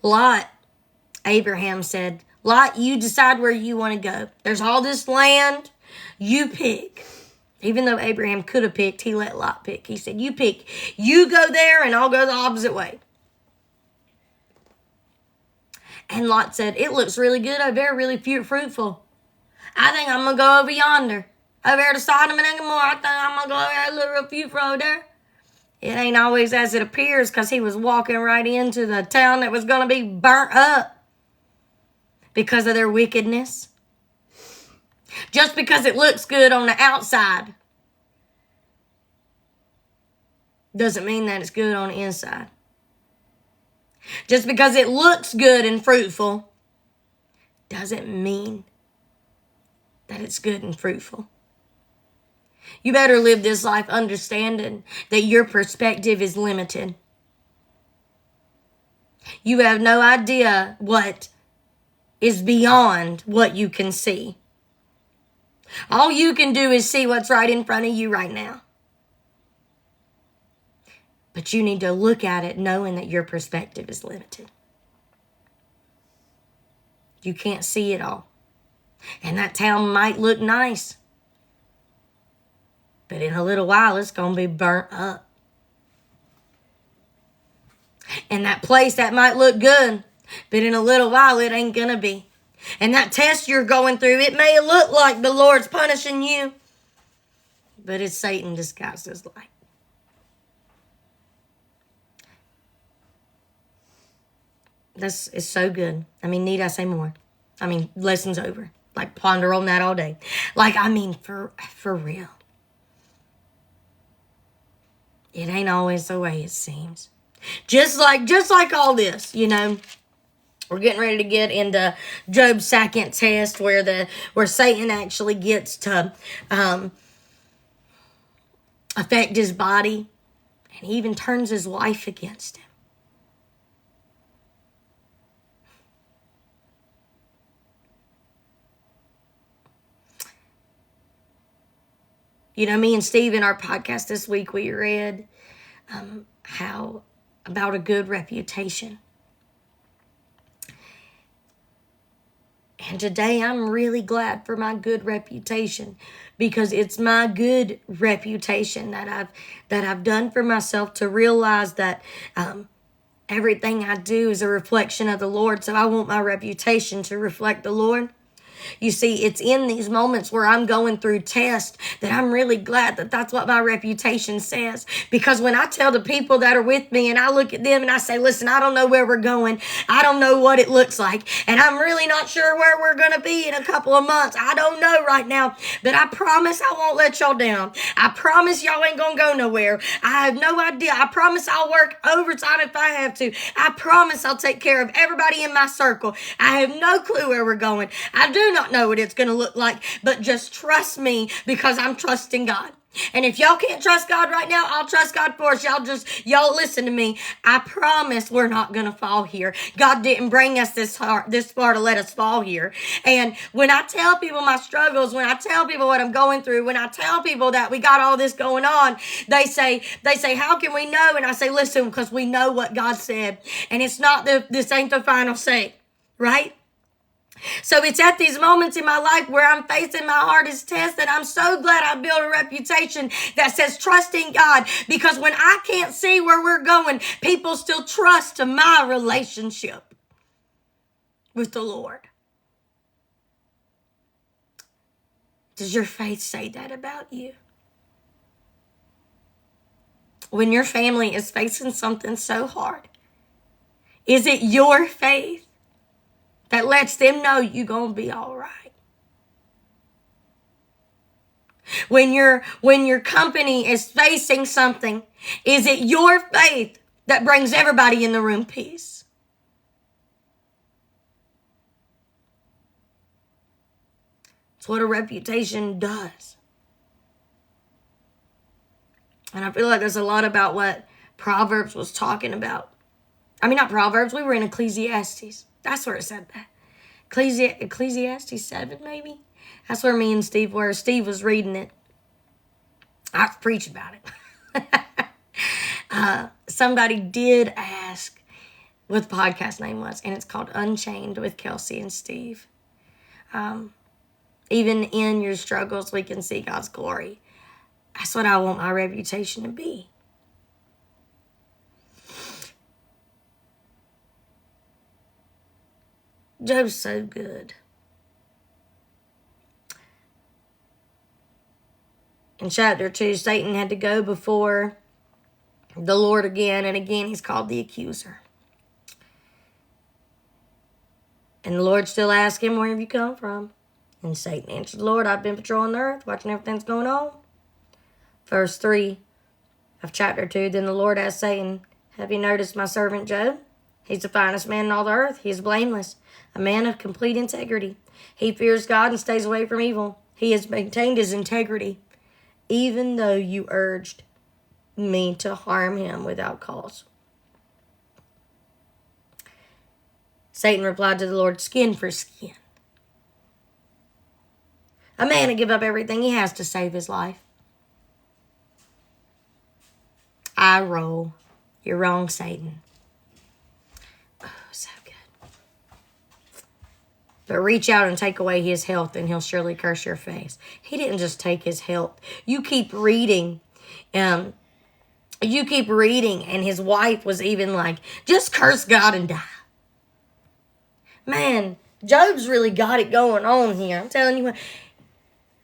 Lot, Abraham said, Lot, you decide where you want to go. There's all this land, you pick. Even though Abraham could have picked, he let Lot pick. He said, you pick. You go there and I'll go the opposite way. And Lot said, it looks really good over there, really fruitful. I think I'm going to go over yonder. Over there to Sodom and Gomorrah. I think I'm going to go over there, a little real fruitful over there. It ain't always as it appears, because he was walking right into the town that was going to be burnt up because of their wickedness. Just because it looks good on the outside doesn't mean that it's good on the inside. Just because it looks good and fruitful doesn't mean that it's good and fruitful. You better live this life understanding that your perspective is limited. You have no idea what is beyond what you can see. All you can do is see what's right in front of you right now. But you need to look at it knowing that your perspective is limited. You can't see it all. And that town might look nice, but in a little while it's going to be burnt up. And that place that might look good, but in a little while it ain't going to be. And that test you're going through, it may look like the Lord's punishing you, but it's Satan disguised as light. This is so good. I mean, need I say more? I mean, lesson's over. Like, ponder on that all day. Like, I mean, for real. It ain't always the way it seems. Just like all this, you know. We're getting ready to get into Job's second test where Satan actually gets to affect his body. And he even turns his wife against him. You know, me and Steve in our podcast this week, we read how about a good reputation. And today I'm really glad for my good reputation, because it's my good reputation that I've done for myself to realize that everything I do is a reflection of the Lord. So I want my reputation to reflect the Lord. You see, it's in these moments where I'm going through tests that I'm really glad that that's what my reputation says. Because when I tell the people that are with me and I look at them and I say, listen, I don't know where we're going. I don't know what it looks like. And I'm really not sure where we're going to be in a couple of months. I don't know right now. But I promise I won't let y'all down. I promise y'all ain't going to go nowhere. I have no idea. I promise I'll work overtime if I have to. I promise I'll take care of everybody in my circle. I have no clue where we're going. I do not know what it's going to look like, but just trust me, because I'm trusting God. And if y'all can't trust God right now, I'll trust God for us. Y'all listen to me. I promise we're not going to fall here. God didn't bring us this far to let us fall here. And when I tell people my struggles, when I tell people what I'm going through, when I tell people that we got all this going on, they say, how can we know? And I say, listen, because we know what God said. And it's not this ain't the final say, right? So it's at these moments in my life where I'm facing my hardest test that I'm so glad I built a reputation that says trusting God. Because when I can't see where we're going, people still trust my relationship with the Lord. Does your faith say that about you? When your family is facing something so hard, is it your faith that lets them know you're going to be all right? When your company is facing something, is it your faith that brings everybody in the room peace? It's what a reputation does. And I feel like there's a lot about what Proverbs was talking about. I mean, not Proverbs. We were in Ecclesiastes. That's where it said that. Ecclesiastes 7, maybe? That's where me and Steve were. Steve was reading it. I've preached about it. Somebody did ask what the podcast name was, and it's called Unchained with Kelsey and Steve. Even in your struggles, we can see God's glory. That's what I want my reputation to be. Job's so good. In chapter 2, Satan had to go before the Lord again, and again he's called the accuser. And the Lord still asked him, where have you come from? And Satan answered, Lord, I've been patrolling the earth, watching everything that's going on. Verse 3 of chapter 2, then the Lord asked Satan, have you noticed my servant Job? He's the finest man in all the earth. He is blameless, a man of complete integrity. He fears God and stays away from evil. He has maintained his integrity, even though you urged me to harm him without cause. Satan replied to the Lord, skin for skin. A man to give up everything he has to save his life. I roll. You're wrong, Satan. Oh, so good. But reach out and take away his health, and he'll surely curse your face. He didn't just take his health. You keep reading. And his wife was even like, just curse God and die. Man, Job's really got it going on here. I'm telling you what.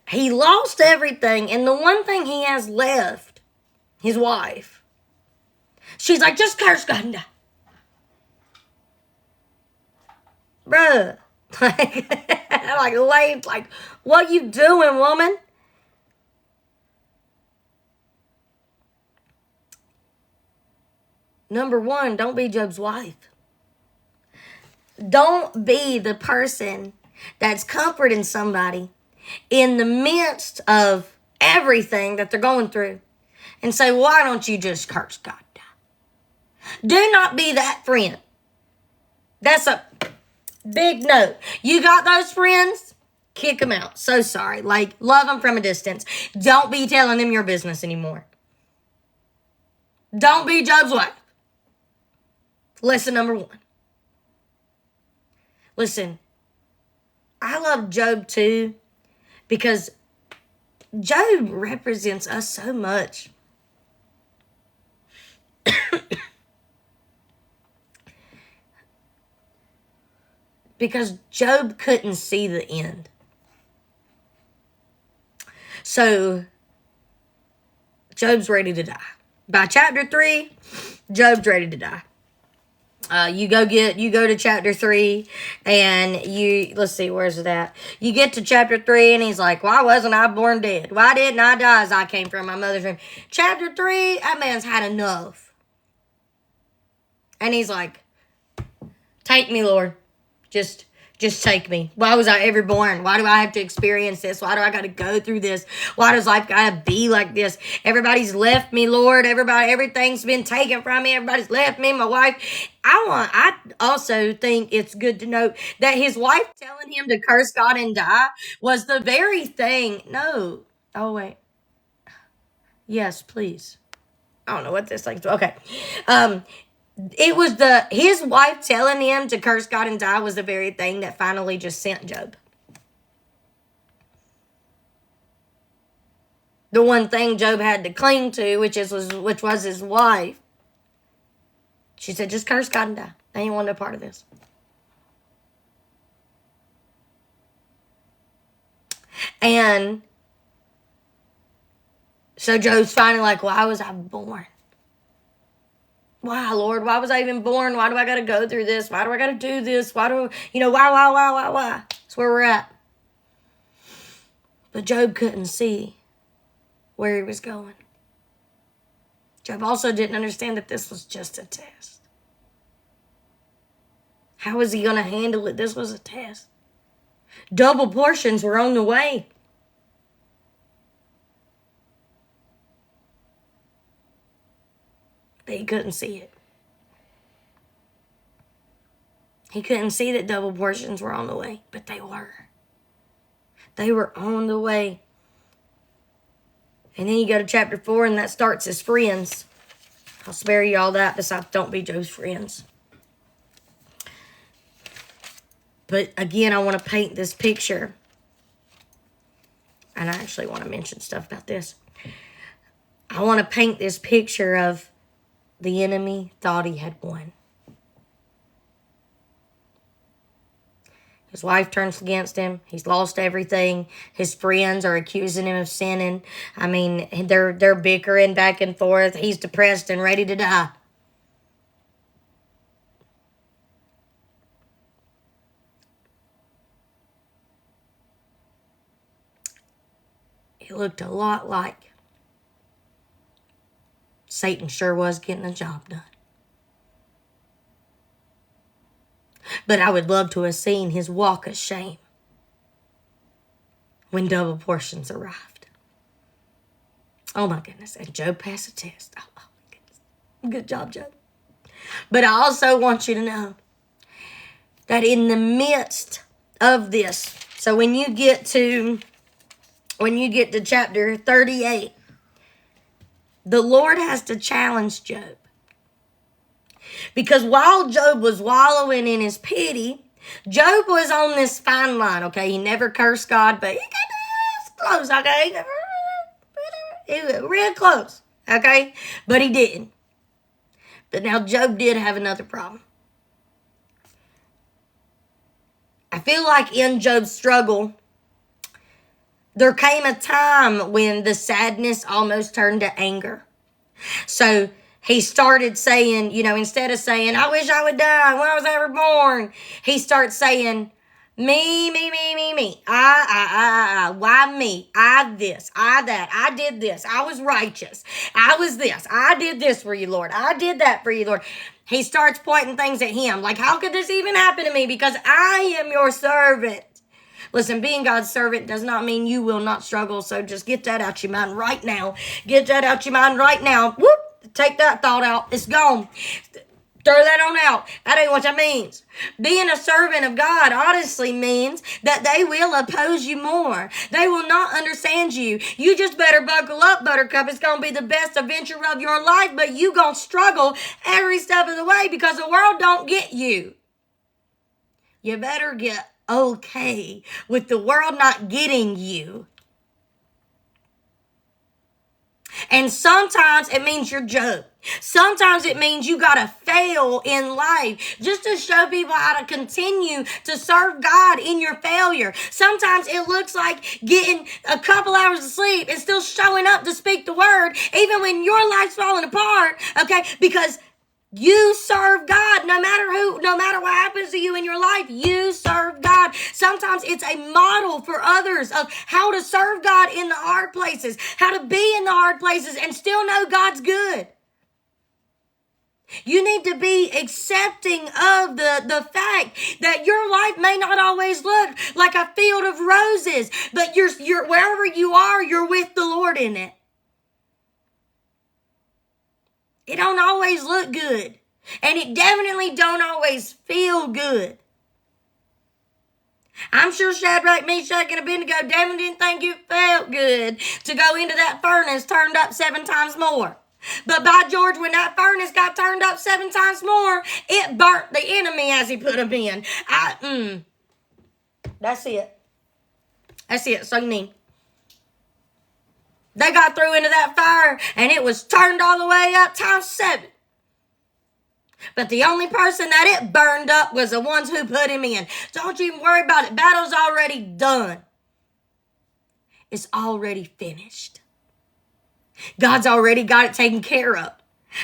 He lost everything, and the one thing he has left, his wife, she's like, just curse God and die. Bruh. Like, what you doing, woman? Number one, don't be Job's wife. Don't be the person that's comforting somebody in the midst of everything that they're going through and say, why don't you just curse God? Do not be that friend. That's a big no. You got those friends? Kick them out. So sorry. Like, love them from a distance. Don't be telling them your business anymore. Don't be Job's wife. Lesson number 1. Listen, I love Job too because Job represents us so much. Because Job couldn't see the end. So, Job's ready to die. By chapter 3, Job's ready to die. You go to chapter 3 and let's see, where's it at? You get to chapter 3 and he's like, why wasn't I born dead? Why didn't I die as I came from my mother's womb? Chapter 3, that man's had enough. And he's like, take me, Lord. Just take me. Why was I ever born? Why do I have to experience this? Why do I got to go through this? Why does life got to be like this? Everybody's left me, Lord. Everything's been taken from me. Everybody's left me, my wife. I also think it's good to note that his wife telling him to curse God and die was the very thing. No. Oh, wait. Yes, please. I don't know what this thing's. Okay. It was his wife telling him to curse God and die was the very thing that finally just sent Job. The one thing Job had to cling to, which was his wife. She said, just curse God and die. I ain't want no part of this. And so Job's finally like, why was I born? Why, Lord? Why was I even born? Why do I got to go through this? Why do I got to do this? Why? That's where we're at. But Job couldn't see where he was going. Job also didn't understand that this was just a test. How was he going to handle it? This was a test. Double portions were on the way. But he couldn't see it. He couldn't see that double portions were on the way, but they were. They were on the way. And then you go to chapter 4, and that starts as friends. I'll spare you all that, besides don't be Job's friends. But again, I want to paint this picture. And I actually want to mention stuff about this. I want to paint this picture of the enemy thought he had won. His wife turns against him. He's lost everything. His friends are accusing him of sinning. I mean, they're bickering back and forth. He's depressed and ready to die. It looked a lot like Satan sure was getting the job done. But I would love to have seen his walk of shame when double portions arrived. Oh my goodness. And Job passed the test. Oh my goodness. Good job, Job. But I also want you to know that in the midst of this, so when you get to chapter 38, the Lord has to challenge Job. Because while Job was wallowing in his pity, Job was on this fine line, okay? He never cursed God, but he got this close, okay? He was real close, okay? But he didn't. But now Job did have another problem. I feel like in Job's struggle, there came a time when the sadness almost turned to anger. So he started saying, instead of saying, I wish I would die when I was ever born, he starts saying, me, I, why me? I this, I that, I did this, I was righteous, I was this, I did this for you, Lord, I did that for you, Lord. He starts pointing things at him, like, how could this even happen to me? Because I am your servant. Listen, being God's servant does not mean you will not struggle, so just get that out your mind right now. Get that out your mind right now. Whoop! Take that thought out. It's gone. Throw that on out. That ain't what that means. Being a servant of God honestly means that they will oppose you more. They will not understand you. You just better buckle up, Buttercup. It's going to be the best adventure of your life, but you going to struggle every step of the way because the world don't get you. You better get okay with the world not getting you. And sometimes it means you're Job. Sometimes it means you gotta fail in life just to show people how to continue to serve God in your failure. Sometimes it looks like getting a couple hours of sleep and still showing up to speak the word even when your life's falling apart, okay? Because you serve God no matter what happens to you in your life, you serve God. Sometimes it's a model for others of how to serve God in the hard places, how to be in the hard places and still know God's good. You need to be accepting of the fact that your life may not always look like a field of roses, but you're wherever you are, you're with the Lord in it. It don't always look good. And it definitely don't always feel good. I'm sure Shadrach, Meshach, and Abednego definitely didn't think it felt good to go into that furnace turned up 7 times more. But by George, when that furnace got turned up 7 times more, it burnt the enemy as he put them in. That's it. That's it. So neat. They got through into that fire, and it was turned all the way up times 7. But the only person that it burned up was the ones who put him in. Don't you even worry about it. Battle's already done. It's already finished. God's already got it taken care of.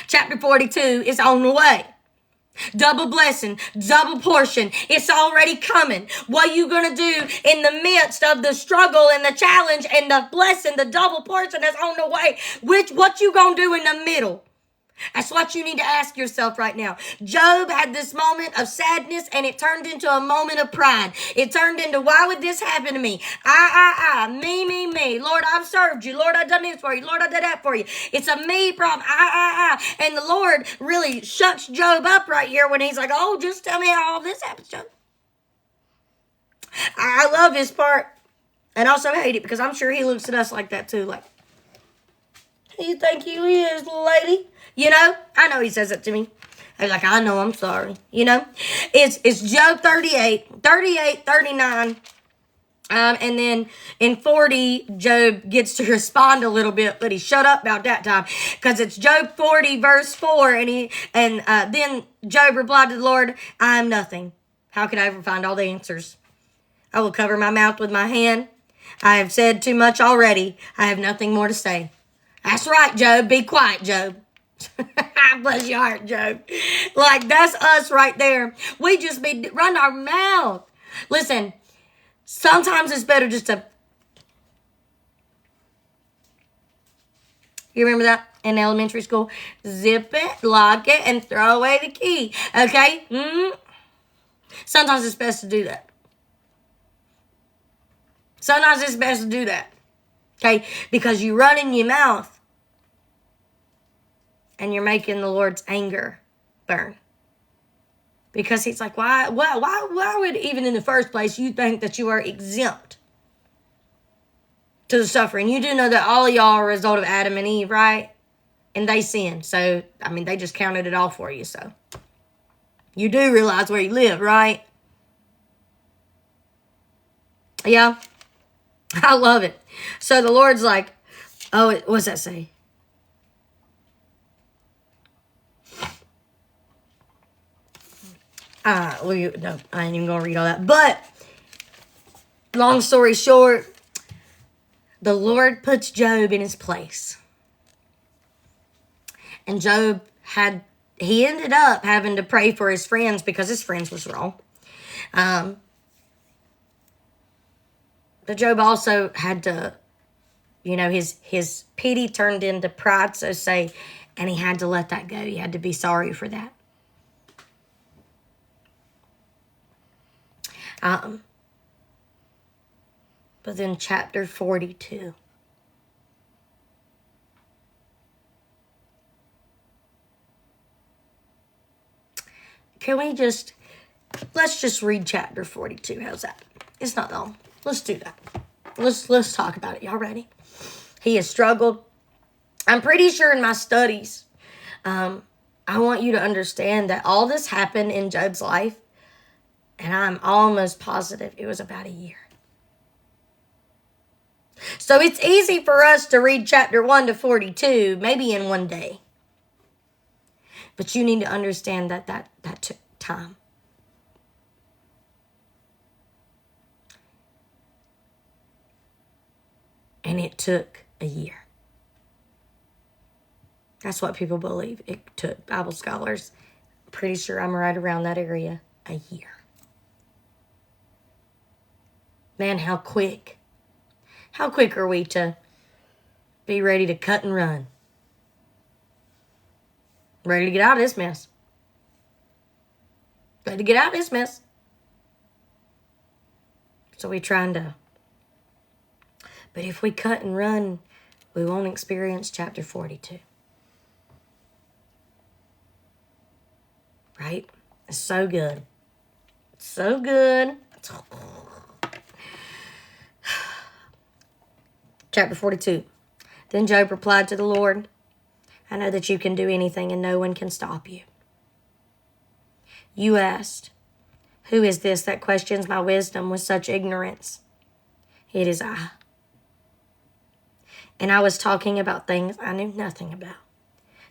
Chapter 42 is on the way. Double blessing, double portion. It's already coming. What are you going to do in the midst of the struggle and the challenge and the blessing, the double portion that's on the way? What you going to do in the middle? That's what you need to ask yourself right now. Job had this moment of sadness and it turned into a moment of pride. It turned into, why would this happen to me? Me. Lord, I've served you. Lord, I've done this for you. Lord, I did that for you. It's a me problem. And the Lord really shuts Job up right here when he's like, oh, just tell me how all this happens, Job. I love his part and also hate it because I'm sure he looks at us like that too. Like, you think you is, lady? You know, I know he says it to me. I was like, I know, I'm sorry. You know, it's Job 38, 39. And then in 40, Job gets to respond a little bit, but he shut up about that time because it's Job 40 verse 4, and then Job replied to the Lord, I am nothing. How could I ever find all the answers? I will cover my mouth with my hand. I have said too much already. I have nothing more to say. That's right, Job. Be quiet, Job. Bless your heart, Job. Like, that's us right there. We just be run our mouth. Listen, sometimes it's better just to... You remember that in elementary school? Zip it, lock it, and throw away the key. Okay? Sometimes it's best to do that. Sometimes it's best to do that. Okay? Because you run in your mouth and you're making the Lord's anger burn. Because he's like, why would even in the first place you think that you are exempt to the suffering? You do know that all of y'all are a result of Adam and Eve, right? And they sinned. So, I mean, they just counted it all for you. So, you do realize where you live, right? Yeah. I love it. So the Lord's like, oh, what's that say? No, I ain't even going to read all that. But, long story short, the Lord puts Job in his place. And Job he ended up having to pray for his friends because his friends was wrong. But Job also had to, his pity turned into pride, so say, and he had to let that go. He had to be sorry for that. But then chapter 42. Let's just read chapter 42. How's that? It's not long. Let's do that. Let's talk about it. Y'all ready? He has struggled. I'm pretty sure in my studies, I want you to understand that all this happened in Job's life, and I'm almost positive it was about a year. So it's easy for us to read chapter 1 to 42, maybe in one day. But you need to understand that took time. And it took a year. That's what people believe. It took Bible scholars. I'm pretty sure I'm right around that area. A year. Man, how quick. How quick are we to be ready to cut and run? Ready to get out of this mess. Ready to get out of this mess. So we're trying to. But if we cut and run, we won't experience chapter 42. Right? It's so good. So good. Chapter 42. Then Job replied to the Lord, I know that you can do anything and no one can stop you. You asked, who is this that questions my wisdom with such ignorance? It is I. And I was talking about things I knew nothing about.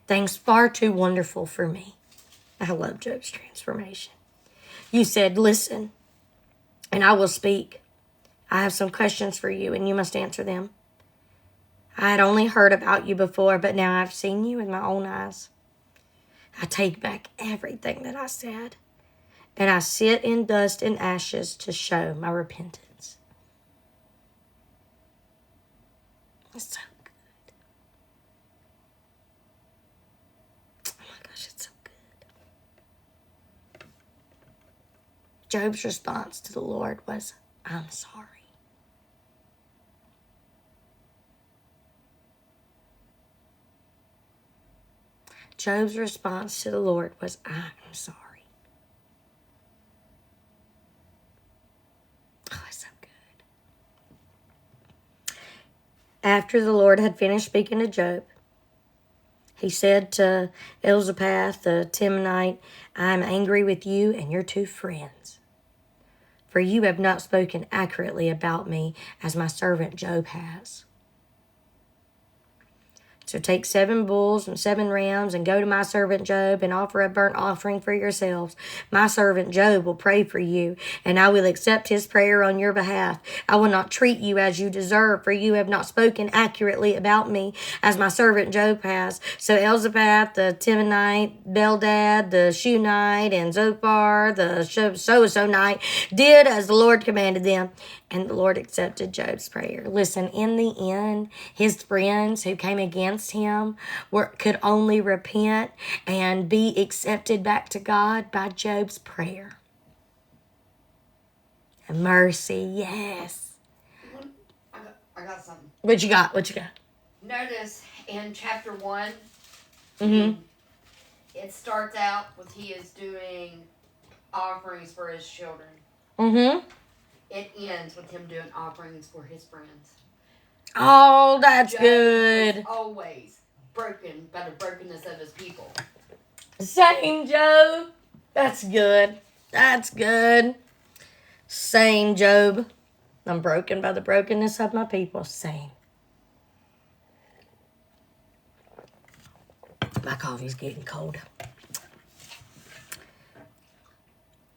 Things far too wonderful for me. I love Job's transformation. You said, listen, and I will speak. I have some questions for you, and you must answer them. I had only heard about you before, but now I've seen you with my own eyes. I take back everything that I said, and I sit in dust and ashes to show my repentance. It's so good. Oh my gosh, it's so good. Job's response to the Lord was, I'm sorry. Job's response to the Lord was, I am sorry. Oh, it's so good. After the Lord had finished speaking to Job, He said to Elzaphath the Temanite, I am angry with you and your 2 friends, for you have not spoken accurately about me as my servant Job has. So take 7 bulls and 7 rams and go to my servant Job and offer a burnt offering for yourselves. My servant Job will pray for you, and I will accept his prayer on your behalf. I will not treat you as you deserve, for you have not spoken accurately about me as my servant Job has. So Elzaphath the Temanite, Bildad the Shunite, and Zophar the So-so-nite did as the Lord commanded them. And the Lord accepted Job's prayer. Listen, in the end, his friends who came against him could only repent and be accepted back to God by Job's prayer. And mercy, yes. I got something. What you got? What you got? Notice in chapter 1, Mm-hmm. it starts out with he is doing offerings for his children. Mm-hmm. It ends with him doing offerings for his friends. Oh, that's Job good. was always broken by the brokenness of his people. Same, Job. That's good. That's good. Same, Job. I'm broken by the brokenness of my people. Same. My coffee's getting cold.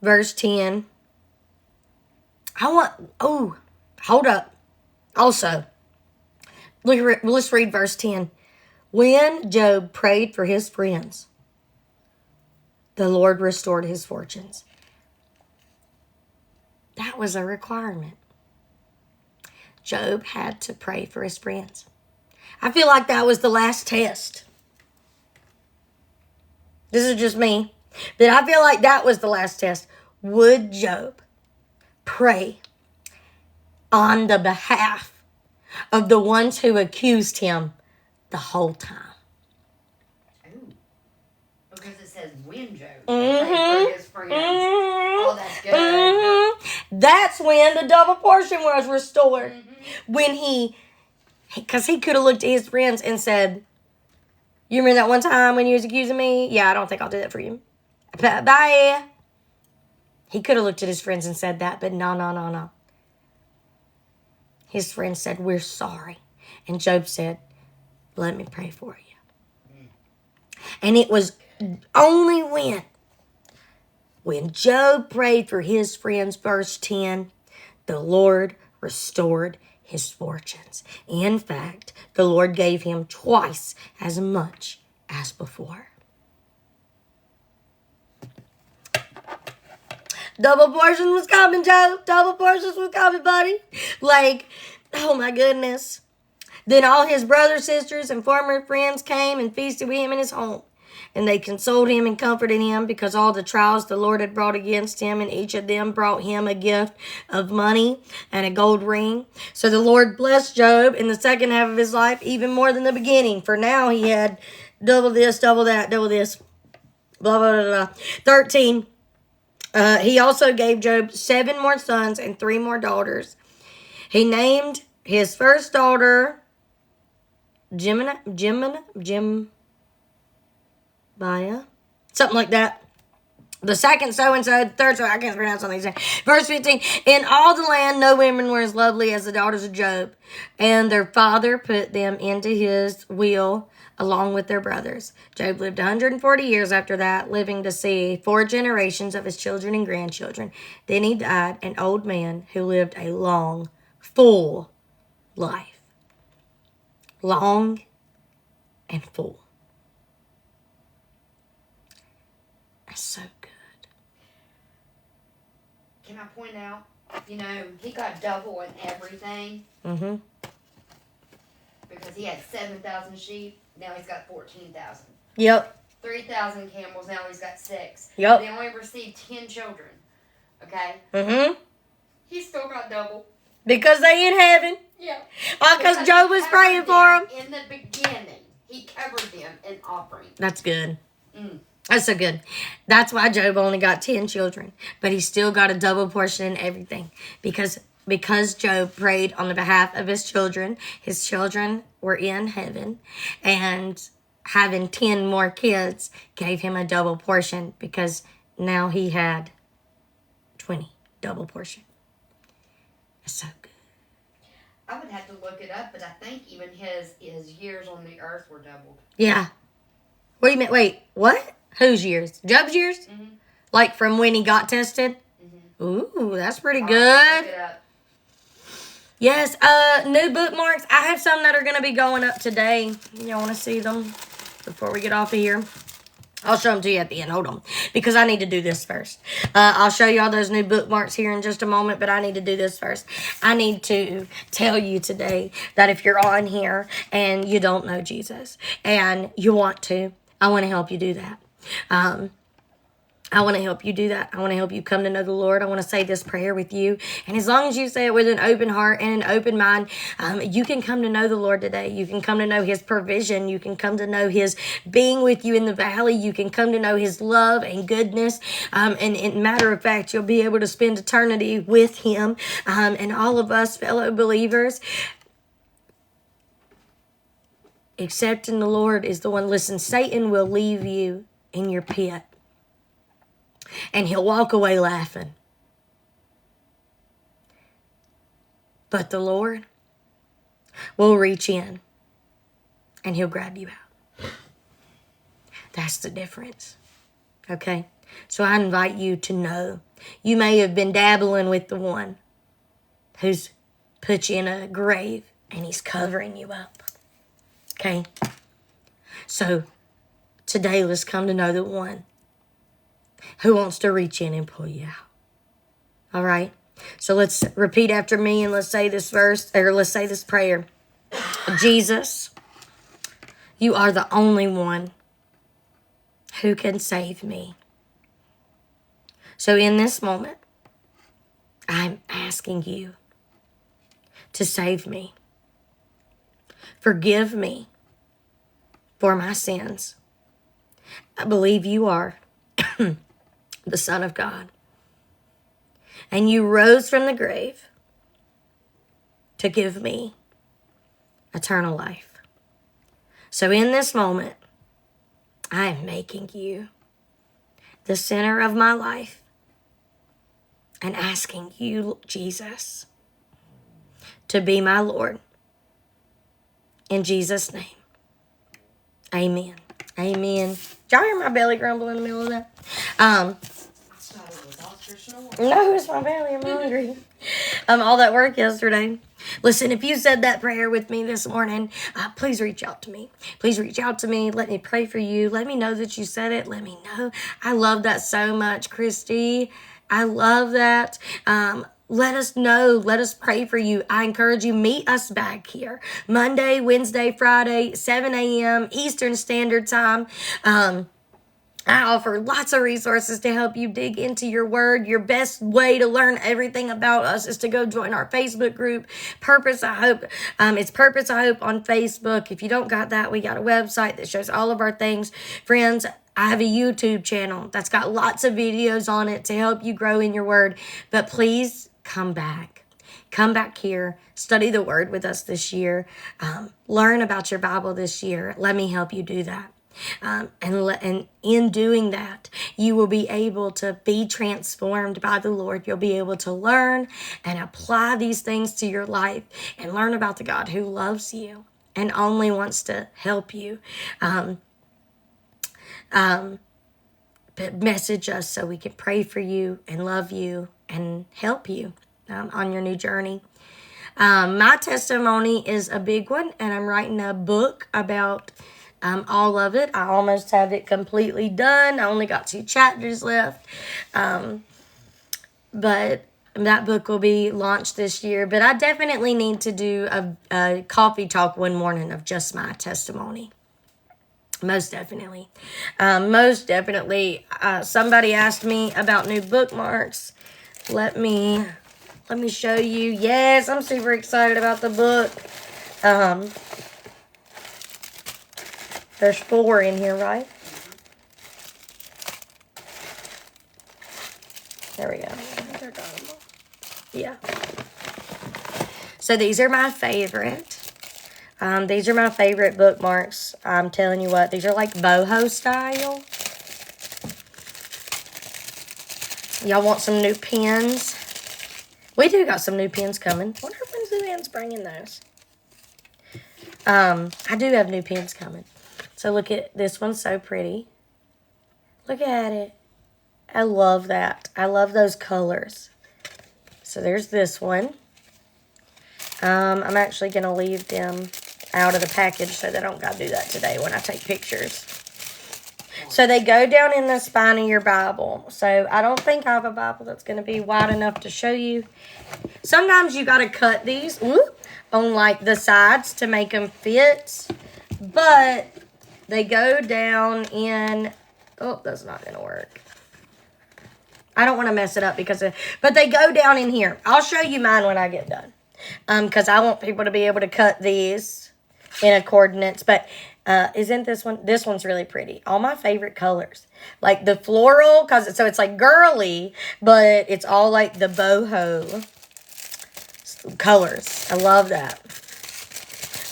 Verse 10. Hold up. Also, let's read verse 10. When Job prayed for his friends, the Lord restored his fortunes. That was a requirement. Job had to pray for his friends. I feel like that was the last test. This is just me. But I feel like that was the last test. Would Job pray on the behalf of the ones who accused him the whole time? Ooh. Because it says when Job Mm-hmm. prayed for his friends. Mm-hmm. Oh, that's good. Mm-hmm. That's when the double portion was restored. Mm-hmm. When because he could have looked at his friends and said, you remember that one time when you was accusing me? Yeah, I don't think I'll do that for you. Bye. He could have looked at his friends and said that, but no. His friends said, we're sorry. And Job said, let me pray for you. And it was only when Job prayed for his friends, verse 10, the Lord restored his fortunes. In fact, the Lord gave him twice as much as before. Double portion was coming, Joe. Double portions was coming, buddy. Like, oh my goodness. Then all his brothers, sisters, and former friends came and feasted with him in his home. And they consoled him and comforted him because all the trials the Lord had brought against him, and each of them brought him a gift of money and a gold ring. So the Lord blessed Job in the second half of his life even more than the beginning. For now he had double this, double that, double this. Blah, blah, blah, blah. 13. He also gave Job 7 more sons and 3 more daughters. He named his first daughter Jemima, something like that. The second so-and-so, third so I can't pronounce all these names. Verse 15, in all the land no women were as lovely as the daughters of Job, and their father put them into his will along with their brothers. Job lived 140 years after that, living to see 4 generations of his children and grandchildren. Then he died, an old man who lived a long, full life. Long and full. That's so good. Can I point out, he got double in everything Mm-hmm. because he had 7,000 sheep. Now he's got 14,000. Yep. 3,000 camels. Now he's got 6. Yep. They only received 10 children. Okay? Mm-hmm. He still got double. Because they in heaven. Yeah. Because Job was praying for them. In the beginning, he covered them in offering. That's good. Mm. That's so good. That's why Job only got 10 children. But he still got a double portion in everything. Because Job prayed on the behalf of his children were in heaven. And having 10 more kids gave him a double portion, because now he had 20 double portion. It's so good. I would have to look it up, but I think even his years on the earth were doubled. Yeah. What do you mean? Wait, what? Whose years? Job's years? Mm-hmm. Like from when he got tested? Mm-hmm. Ooh, that's pretty I'll good. look it up. Yes, new bookmarks. I have some that are going to be going up today. Y'all want to see them before we get off of here? I'll show them to you at the end. Hold on. Because I need to do this first. I'll show you all those new bookmarks here in just a moment, but I need to do this first. I need to tell you today that if you're on here and you don't know Jesus and you want to, I want to help you do that. I want to help you do that. I want to help you come to know the Lord. I want to say this prayer with you. And as long as you say it with an open heart and an open mind, you can come to know the Lord today. You can come to know his provision. You can come to know his being with you in the valley. You can come to know his love and goodness. And matter of fact, you'll be able to spend eternity with him. And all of us fellow believers, accepting the Lord is the one. Listen, Satan will leave you in your pit. And he'll walk away laughing. But the Lord will reach in and he'll grab you out. That's the difference. Okay? So I invite you to know. You may have been dabbling with the one who's put you in a grave and he's covering you up. Okay? So today let's come to know the one who wants to reach in and pull you out. All right? So let's repeat after me and let's say this verse, or let's say this prayer. Jesus, you are the only one who can save me. So in this moment, I'm asking you to save me. Forgive me for my sins. I believe you are the Son of God. And you rose from the grave to give me eternal life. So in this moment, I am making you the center of my life and asking you, Jesus, to be my Lord. In Jesus' name, amen. Amen. Did y'all hear my belly grumble in the middle of that? No, it's my belly. I'm hungry. All that work yesterday. Listen, if you said that prayer with me this morning, please reach out to me. Please reach out to me. Let me pray for you. Let me know that you said it. Let me know. I love that so much, Christy. I love that. Let us know. Let us pray for you. I encourage you, meet us back here Monday, Wednesday, Friday, 7 a.m. Eastern Standard Time. I offer lots of resources to help you dig into your word. Your best way to learn everything about us is to go join our Facebook group, Purpose I Hope. It's Purpose I Hope on Facebook. If you don't got that, we got a website that shows all of our things. Friends, I have a YouTube channel that's got lots of videos on it to help you grow in your word. But please come back. Come back here. Study the word with us this year. Learn about your Bible this year. Let me help you do that. And in doing that, you will be able to be transformed by the Lord. You'll be able to learn and apply these things to your life and learn about the God who loves you and only wants to help you. But message us so we can pray for you and love you and help you on your new journey. My testimony is a big one, and I'm writing a book about all of it. I almost have it completely done. I only got 2 chapters left. But that book will be launched this year. But I definitely need to do a coffee talk one morning of just my testimony. Most definitely. Somebody asked me about new bookmarks. Let me show you. Yes, I'm super excited about the book. There's 4 in here, right? There we go. Yeah. So these are my favorite. These are my favorite bookmarks. I'm telling you what, these are like boho style. Y'all want some new pens? We do got some new pens coming. Wonder when Suzanne's bringing those. I do have new pens coming. So look at this one's so pretty. Look at it. I love that. I love those colors. So there's this one. I'm actually going to leave them out of the package so they don't got to do that today when I take pictures. So they go down in the spine of your Bible. So I don't think I have a Bible that's going to be wide enough to show you. Sometimes you got to cut these on like the sides to make them fit. But they go down in... Oh, that's not going to work. I don't want to mess it up but they go down in here. I'll show you mine when I get done. Because I want people to be able to cut these in a coordinates. But isn't this one? This one's really pretty. All my favorite colors. Like the floral, so it's like girly, but it's all like the boho colors. I love that.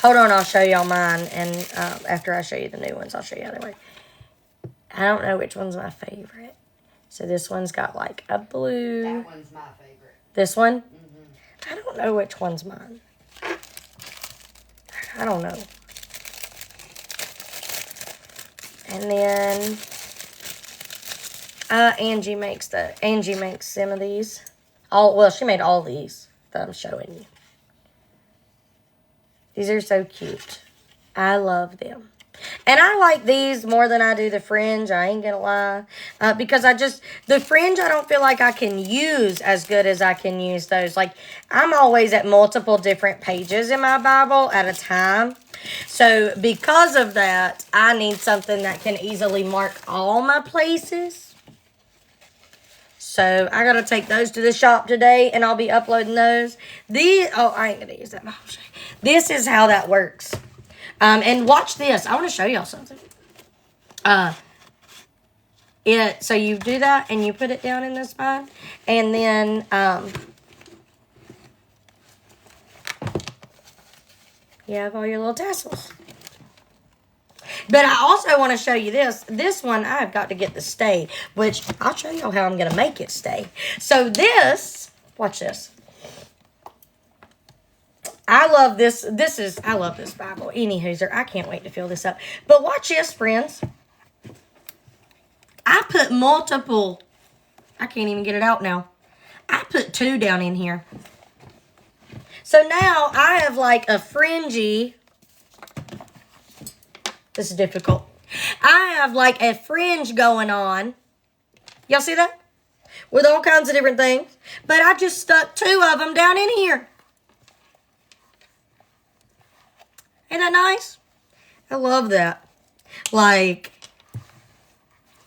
Hold on, I'll show y'all mine. And after I show you the new ones, I'll show you how they work. I don't know which one's my favorite. So this one's got like a blue. That one's my favorite. This one? Mm-hmm. I don't know which one's mine. I don't know. And then Angie makes some of these. She made all these that I'm showing you. These are so cute. I love them. And I like these more than I do the fringe. I ain't gonna lie. Because the fringe I don't feel like I can use as good as I can use those. Like, I'm always at multiple different pages in my Bible at a time. So, because of that, I need something that can easily mark all my places. So, I gotta take those to the shop today, and I'll be uploading those. I ain't gonna use that. This is how that works. And watch this. I want to show y'all something. So you do that and you put it down in the spine. And then you have all your little tassels. But I also want to show you this. This one, I've got to get the stay, which I'll show y'all how I'm going to make it stay. So this, watch this. I love this. I love this Bible. Anyhooser, I can't wait to fill this up. But watch this, friends. I put multiple. I can't even get it out now. I put 2 down in here. So now I have like a fringy. This is difficult. I have like a fringe going on. Y'all see that? With all kinds of different things. But I just stuck 2 of them down in here. Ain't that nice? I love that. Like,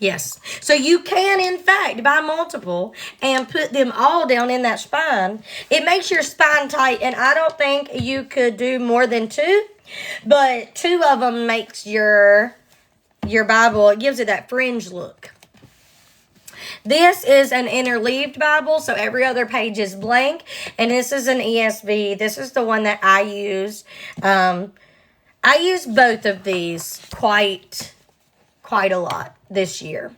yes. So you can, in fact, buy multiple and put them all down in that spine. It makes your spine tight, and I don't think you could do more than 2. But 2 of them makes your Bible, it gives it that fringe look. This is an interleaved Bible, so every other page is blank. And this is an ESV. This is the one that I use. I use both of these quite a lot this year.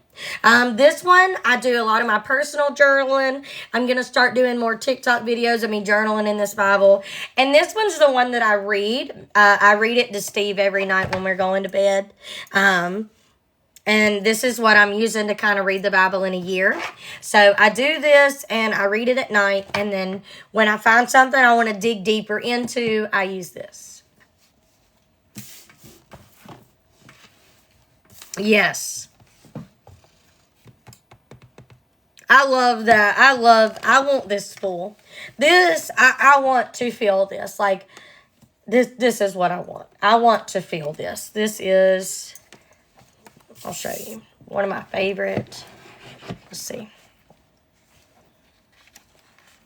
This one, I do a lot of my personal journaling. I'm going to start doing more TikTok videos of me journaling in this Bible. And this one's the one that I read. I read it to Steve every night when we're going to bed. And this is what I'm using to kind of read the Bible in a year. So I do this and I read it at night. And then when I find something I want to dig deeper into, I use this. Yes. I love that. I want this full. This, I want to feel this. Like, this is what I want. I want to feel this. This is... I'll show you. One of my favorite. Let's see.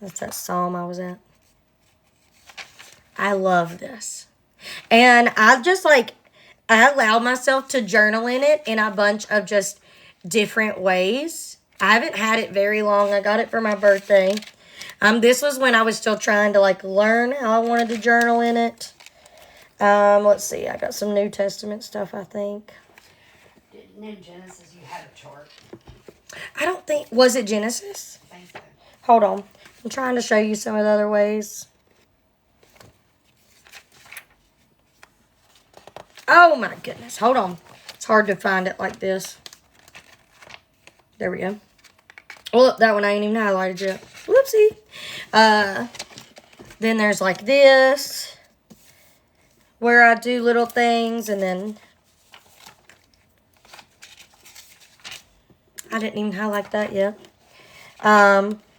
That's that psalm I was at. I love this. And I just I allow myself to journal in it in a bunch of just different ways. I haven't had it very long. I got it for my birthday. This was when I was still trying to learn how I wanted to journal in it. Let's see. I got some New Testament stuff, I think. New Genesis, you had a chart. I don't think... Was it Genesis? I think so. Hold on. I'm trying to show you some of the other ways. Oh, my goodness. Hold on. It's hard to find it like this. There we go. Well, that one I ain't even highlighted yet. Whoopsie. Then there's like this, where I do little things, and then I didn't even highlight that yet.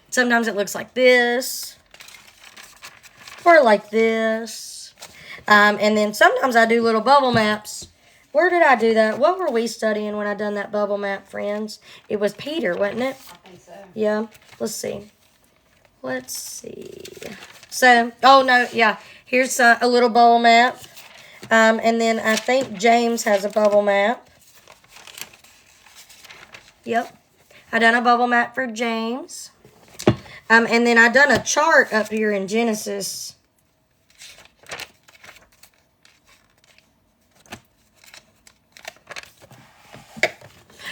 Sometimes it looks like this, or like this. And then sometimes I do little bubble maps. Where did I do that? What were we studying when I done that bubble map, friends? It was Peter, wasn't it? I think so. Yeah. Let's see. Let's see. So, oh no, yeah. Here's a little bubble map. And then I think James has a bubble map. Yep. I done a bubble map for James. And then I done a chart up here in Genesis.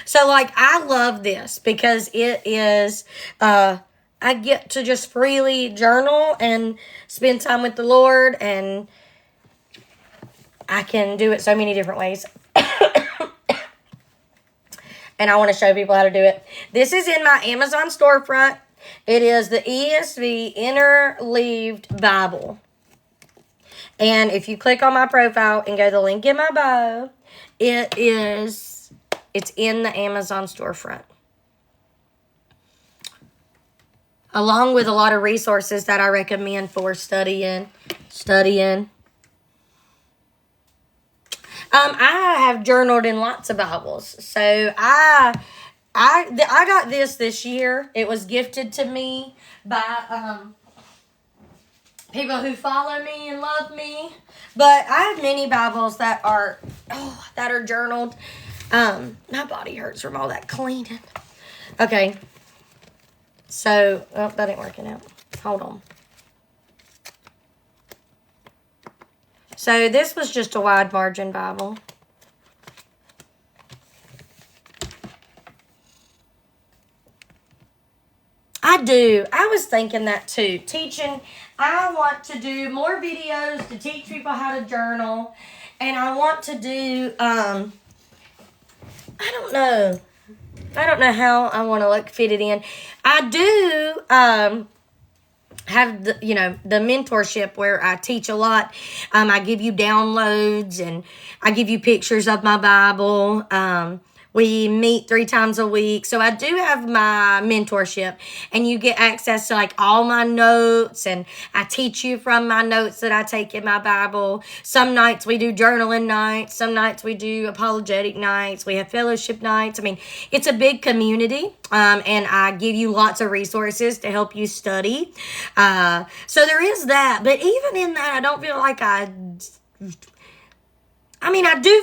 So, like, I love this because it is, I get to just freely journal and spend time with the Lord, and I can do it so many different ways. And I want to show people how to do it. This is in my Amazon storefront. It is the ESV Interleaved Bible. And if you click on my profile and go to the link in my bio, it's in the Amazon storefront. Along with a lot of resources that I recommend for studying. I have journaled in lots of Bibles. So I got this year. It was gifted to me by people who follow me and love me. But I have many Bibles that are journaled. My body hurts from all that cleaning. Okay. So, that ain't working out. Hold on. So, this was just a wide margin Bible. I do. I was thinking that too. Teaching. I want to do more videos to teach people how to journal. And I want to do, I don't know how I want to fit it in. I do have the mentorship where I teach a lot. I give you downloads and I give you pictures of my Bible. We meet 3 times a week. So I do have my mentorship, and you get access to all my notes, and I teach you from my notes that I take in my Bible. Some nights we do journaling nights. Some nights we do apologetic nights. We have fellowship nights. I mean, it's a big community, and I give you lots of resources to help you study. So there is that. But even in that, I don't feel like I do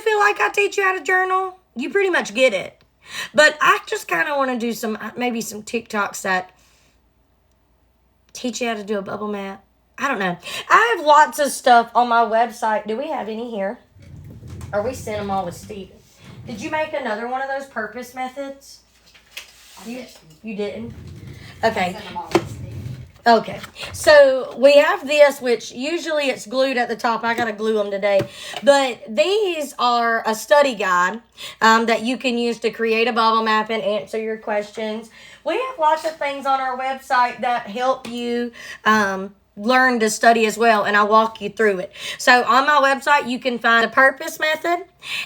feel like I teach you how to journal. You pretty much get it. But I just kind of want to do some TikToks that teach you how to do a bubble map. I don't know. I have lots of stuff on my website. Do we have any here? Or we sent them all with Steven. Did you make another one of those purpose methods? You didn't? Okay. Send them all with Steve. Okay, so we have this, which usually it's glued at the top. I got to glue them today. But these are a study guide that you can use to create a bubble map and answer your questions. We have lots of things on our website that help you learn to study as well, and I'll walk you through it. So on my website, you can find a purpose method,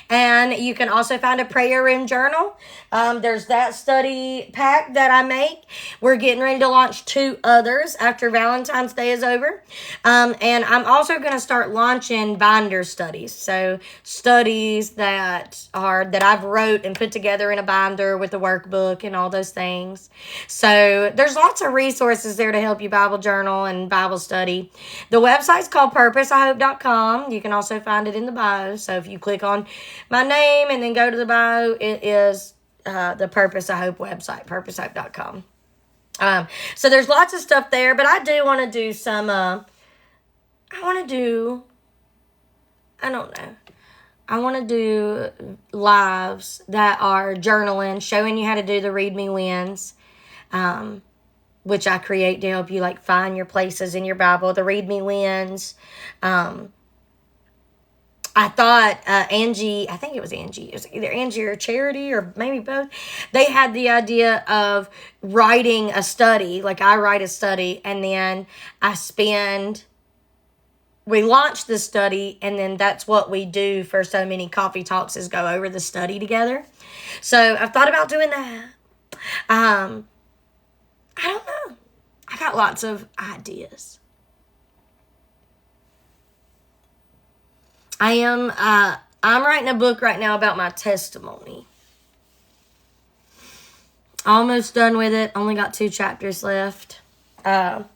and you can also find a prayer room journal. There's that study pack that I make. We're getting ready to launch 2 others after Valentine's Day is over. And I'm also going to start launching binder studies. So studies that I've wrote and put together in a binder with the workbook and all those things. So there's lots of resources there to help you Bible journal and Bible study. The website's called purposeihope.com. You can also find it in the bio. So if you click on my name and then go to the bio, it is the Purpose I Hope website, purposeihope.com. So there's lots of stuff there, but I do want to do some, I don't know. I want to do lives that are journaling, showing you how to do the Read Me Wins, which I create to help you like find your places in your Bible. The Read Me Wins. I thought Angie, I think it was Angie. It was either Angie or Charity or maybe both. They had the idea of writing a study. Like I write a study and then we launch the study and then that's what we do for so many coffee talks is go over the study together. So I've thought about doing that. I don't know. I got lots of ideas. I'm writing a book right now about my testimony. Almost done with it. Only got 2 chapters left. But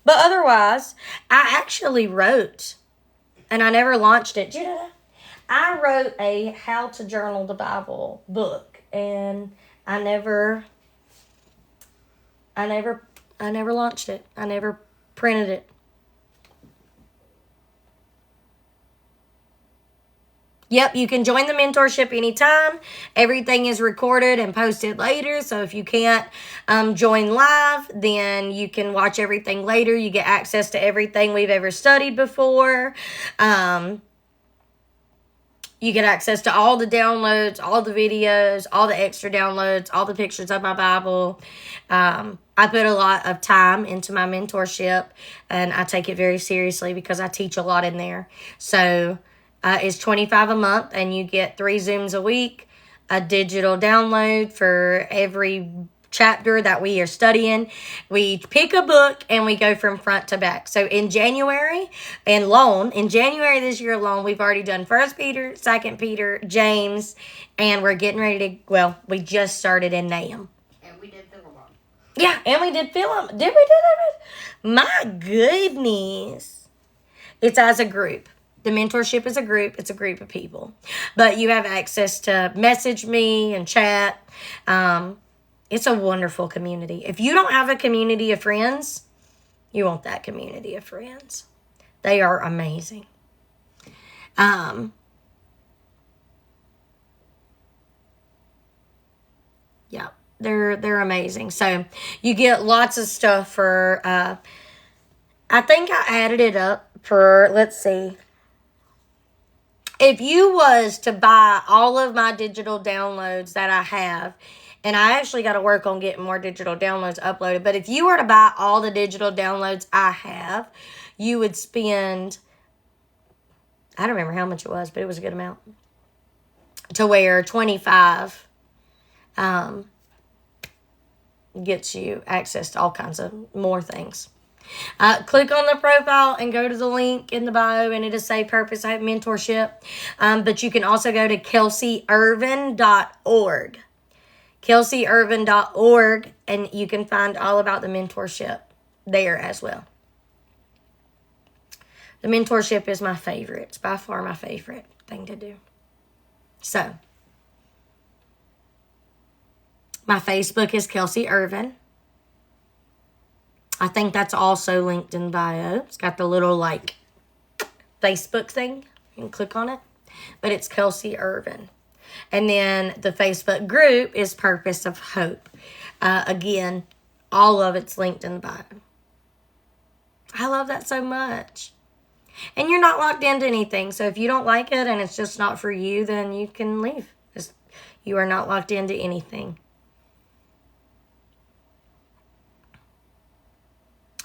otherwise, I actually wrote, and I never launched it. Do you know that? I wrote a How to Journal the Bible book, and I never launched it. I never printed it. Yep, you can join the mentorship anytime. Everything is recorded and posted later. So if you can't join live, then you can watch everything later. You get access to everything we've ever studied before. You get access to all the downloads, all the videos, all the extra downloads, all the pictures of my Bible. I put a lot of time into my mentorship, and I take it very seriously because I teach a lot in there. So it's $25 a month, and you get 3 Zooms a week, a digital download for every chapter that we are studying. We pick a book and we go from front to back. So in January this year alone, we've already done 1 Peter, 2 Peter, James, and we're getting ready to, we just started in Nahum. And we did Philemon. Yeah, and we did Philemon. Did we do that? My goodness. It's as a group. The mentorship is a group. It's a group of people. But you have access to message me and chat. It's a wonderful community. If you don't have a community of friends, you want that community of friends. They are amazing. Yeah, they're amazing. So you get lots of stuff for, I think I added it up for, let's see. If you was to buy all of my digital downloads that I have, and I actually got to work on getting more digital downloads uploaded, but if you were to buy all the digital downloads I have, you would spend, I don't remember how much it was, but it was a good amount, to where 25 gets you access to all kinds of more things. Click on the profile and go to the link in the bio, and it'll say Purpose Hope Mentorship. But you can also go to KelseyIrvin.org. KelseyIrvin.org, and you can find all about the mentorship there as well. The mentorship is my favorite. It's by far my favorite thing to do. So, my Facebook is Kelsey Irvin. I think that's also linked in bio. It's got the little, Facebook thing. You can click on it. But it's Kelsey Irvin. And then the Facebook group is Purpose of Hope. Again, all of it's linked in the bio. I love that so much. And you're not locked into anything. So if you don't like it and it's just not for you, then you can leave. You are not locked into anything.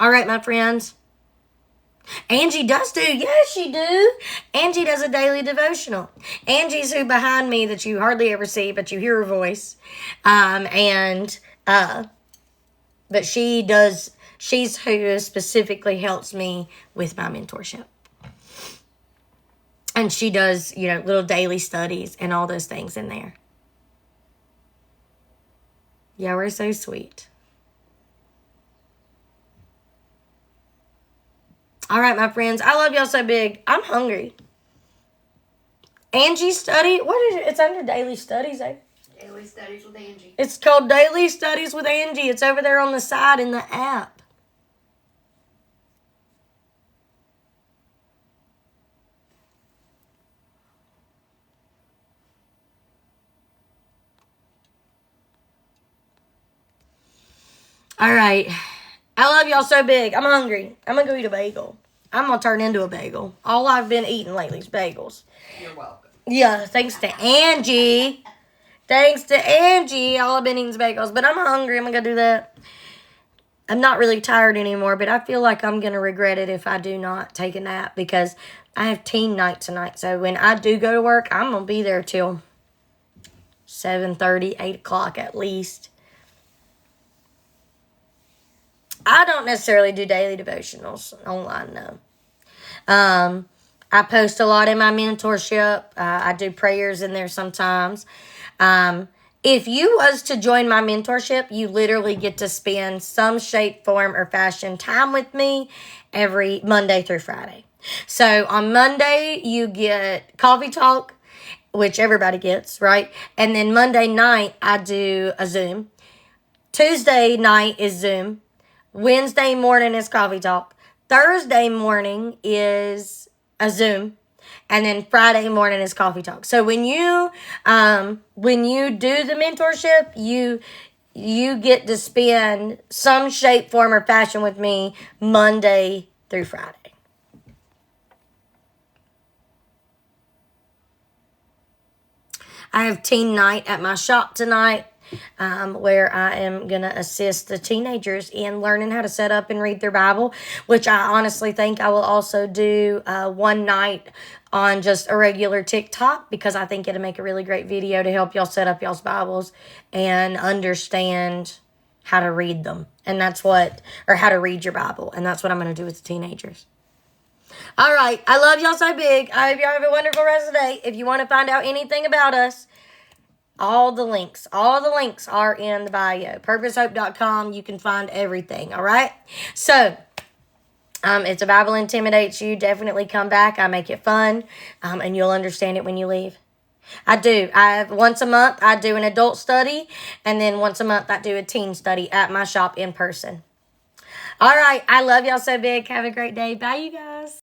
All right, my friends. Angie does do. Yes, she do. Angie does a daily devotional. Angie's who behind me that you hardly ever see, but you hear her voice. But she does. She's who specifically helps me with my mentorship. And she does, little daily studies and all those things in there. Yeah, we're so sweet. All right, my friends. I love y'all so big. I'm hungry. Angie study. What is it? It's under Daily Studies, eh? Daily Studies with Angie. It's called Daily Studies with Angie. It's over there on the side in the app. All right. I love y'all so big. I'm hungry. I'm going to go eat a bagel. I'm going to turn into a bagel. All I've been eating lately is bagels. You're welcome. Yeah, thanks to Angie. Thanks to Angie. All I've been eating is bagels. But I'm hungry. I'm going to go do that. I'm not really tired anymore, but I feel like I'm going to regret it if I do not take a nap because I have teen night tonight. So when I do go to work, I'm going to be there till 7:30, 8 o'clock at least. I don't necessarily do daily devotionals online, no. I post a lot in my mentorship. I do prayers in there sometimes. If you was to join my mentorship, you literally get to spend some shape, form, or fashion time with me every Monday through Friday. So on Monday, you get coffee talk, which everybody gets, right? And then Monday night, I do a Zoom. Tuesday night is Zoom. Wednesday morning is coffee talk. Thursday morning is a Zoom. And then Friday morning is coffee talk. So when you do the mentorship, you get to spend some shape, form, or fashion with me Monday through Friday. I have teen night at my shop tonight. Where I am going to assist the teenagers in learning how to set up and read their Bible, which I honestly think I will also do one night on just a regular TikTok because I think it'll make a really great video to help y'all set up y'all's Bibles and understand how to read them. And or how to read your Bible. And that's what I'm going to do with the teenagers. All right. I love y'all so big. I hope y'all have a wonderful rest of the day. If you want to find out anything about us, all the links are in the bio. PurposeHope.com. You can find everything. All right. So, if the Bible intimidates you, definitely come back. I make it fun, and you'll understand it when you leave. I do. Once a month, I do an adult study, and then once a month, I do a teen study at my shop in person. All right. I love y'all so big. Have a great day. Bye, you guys.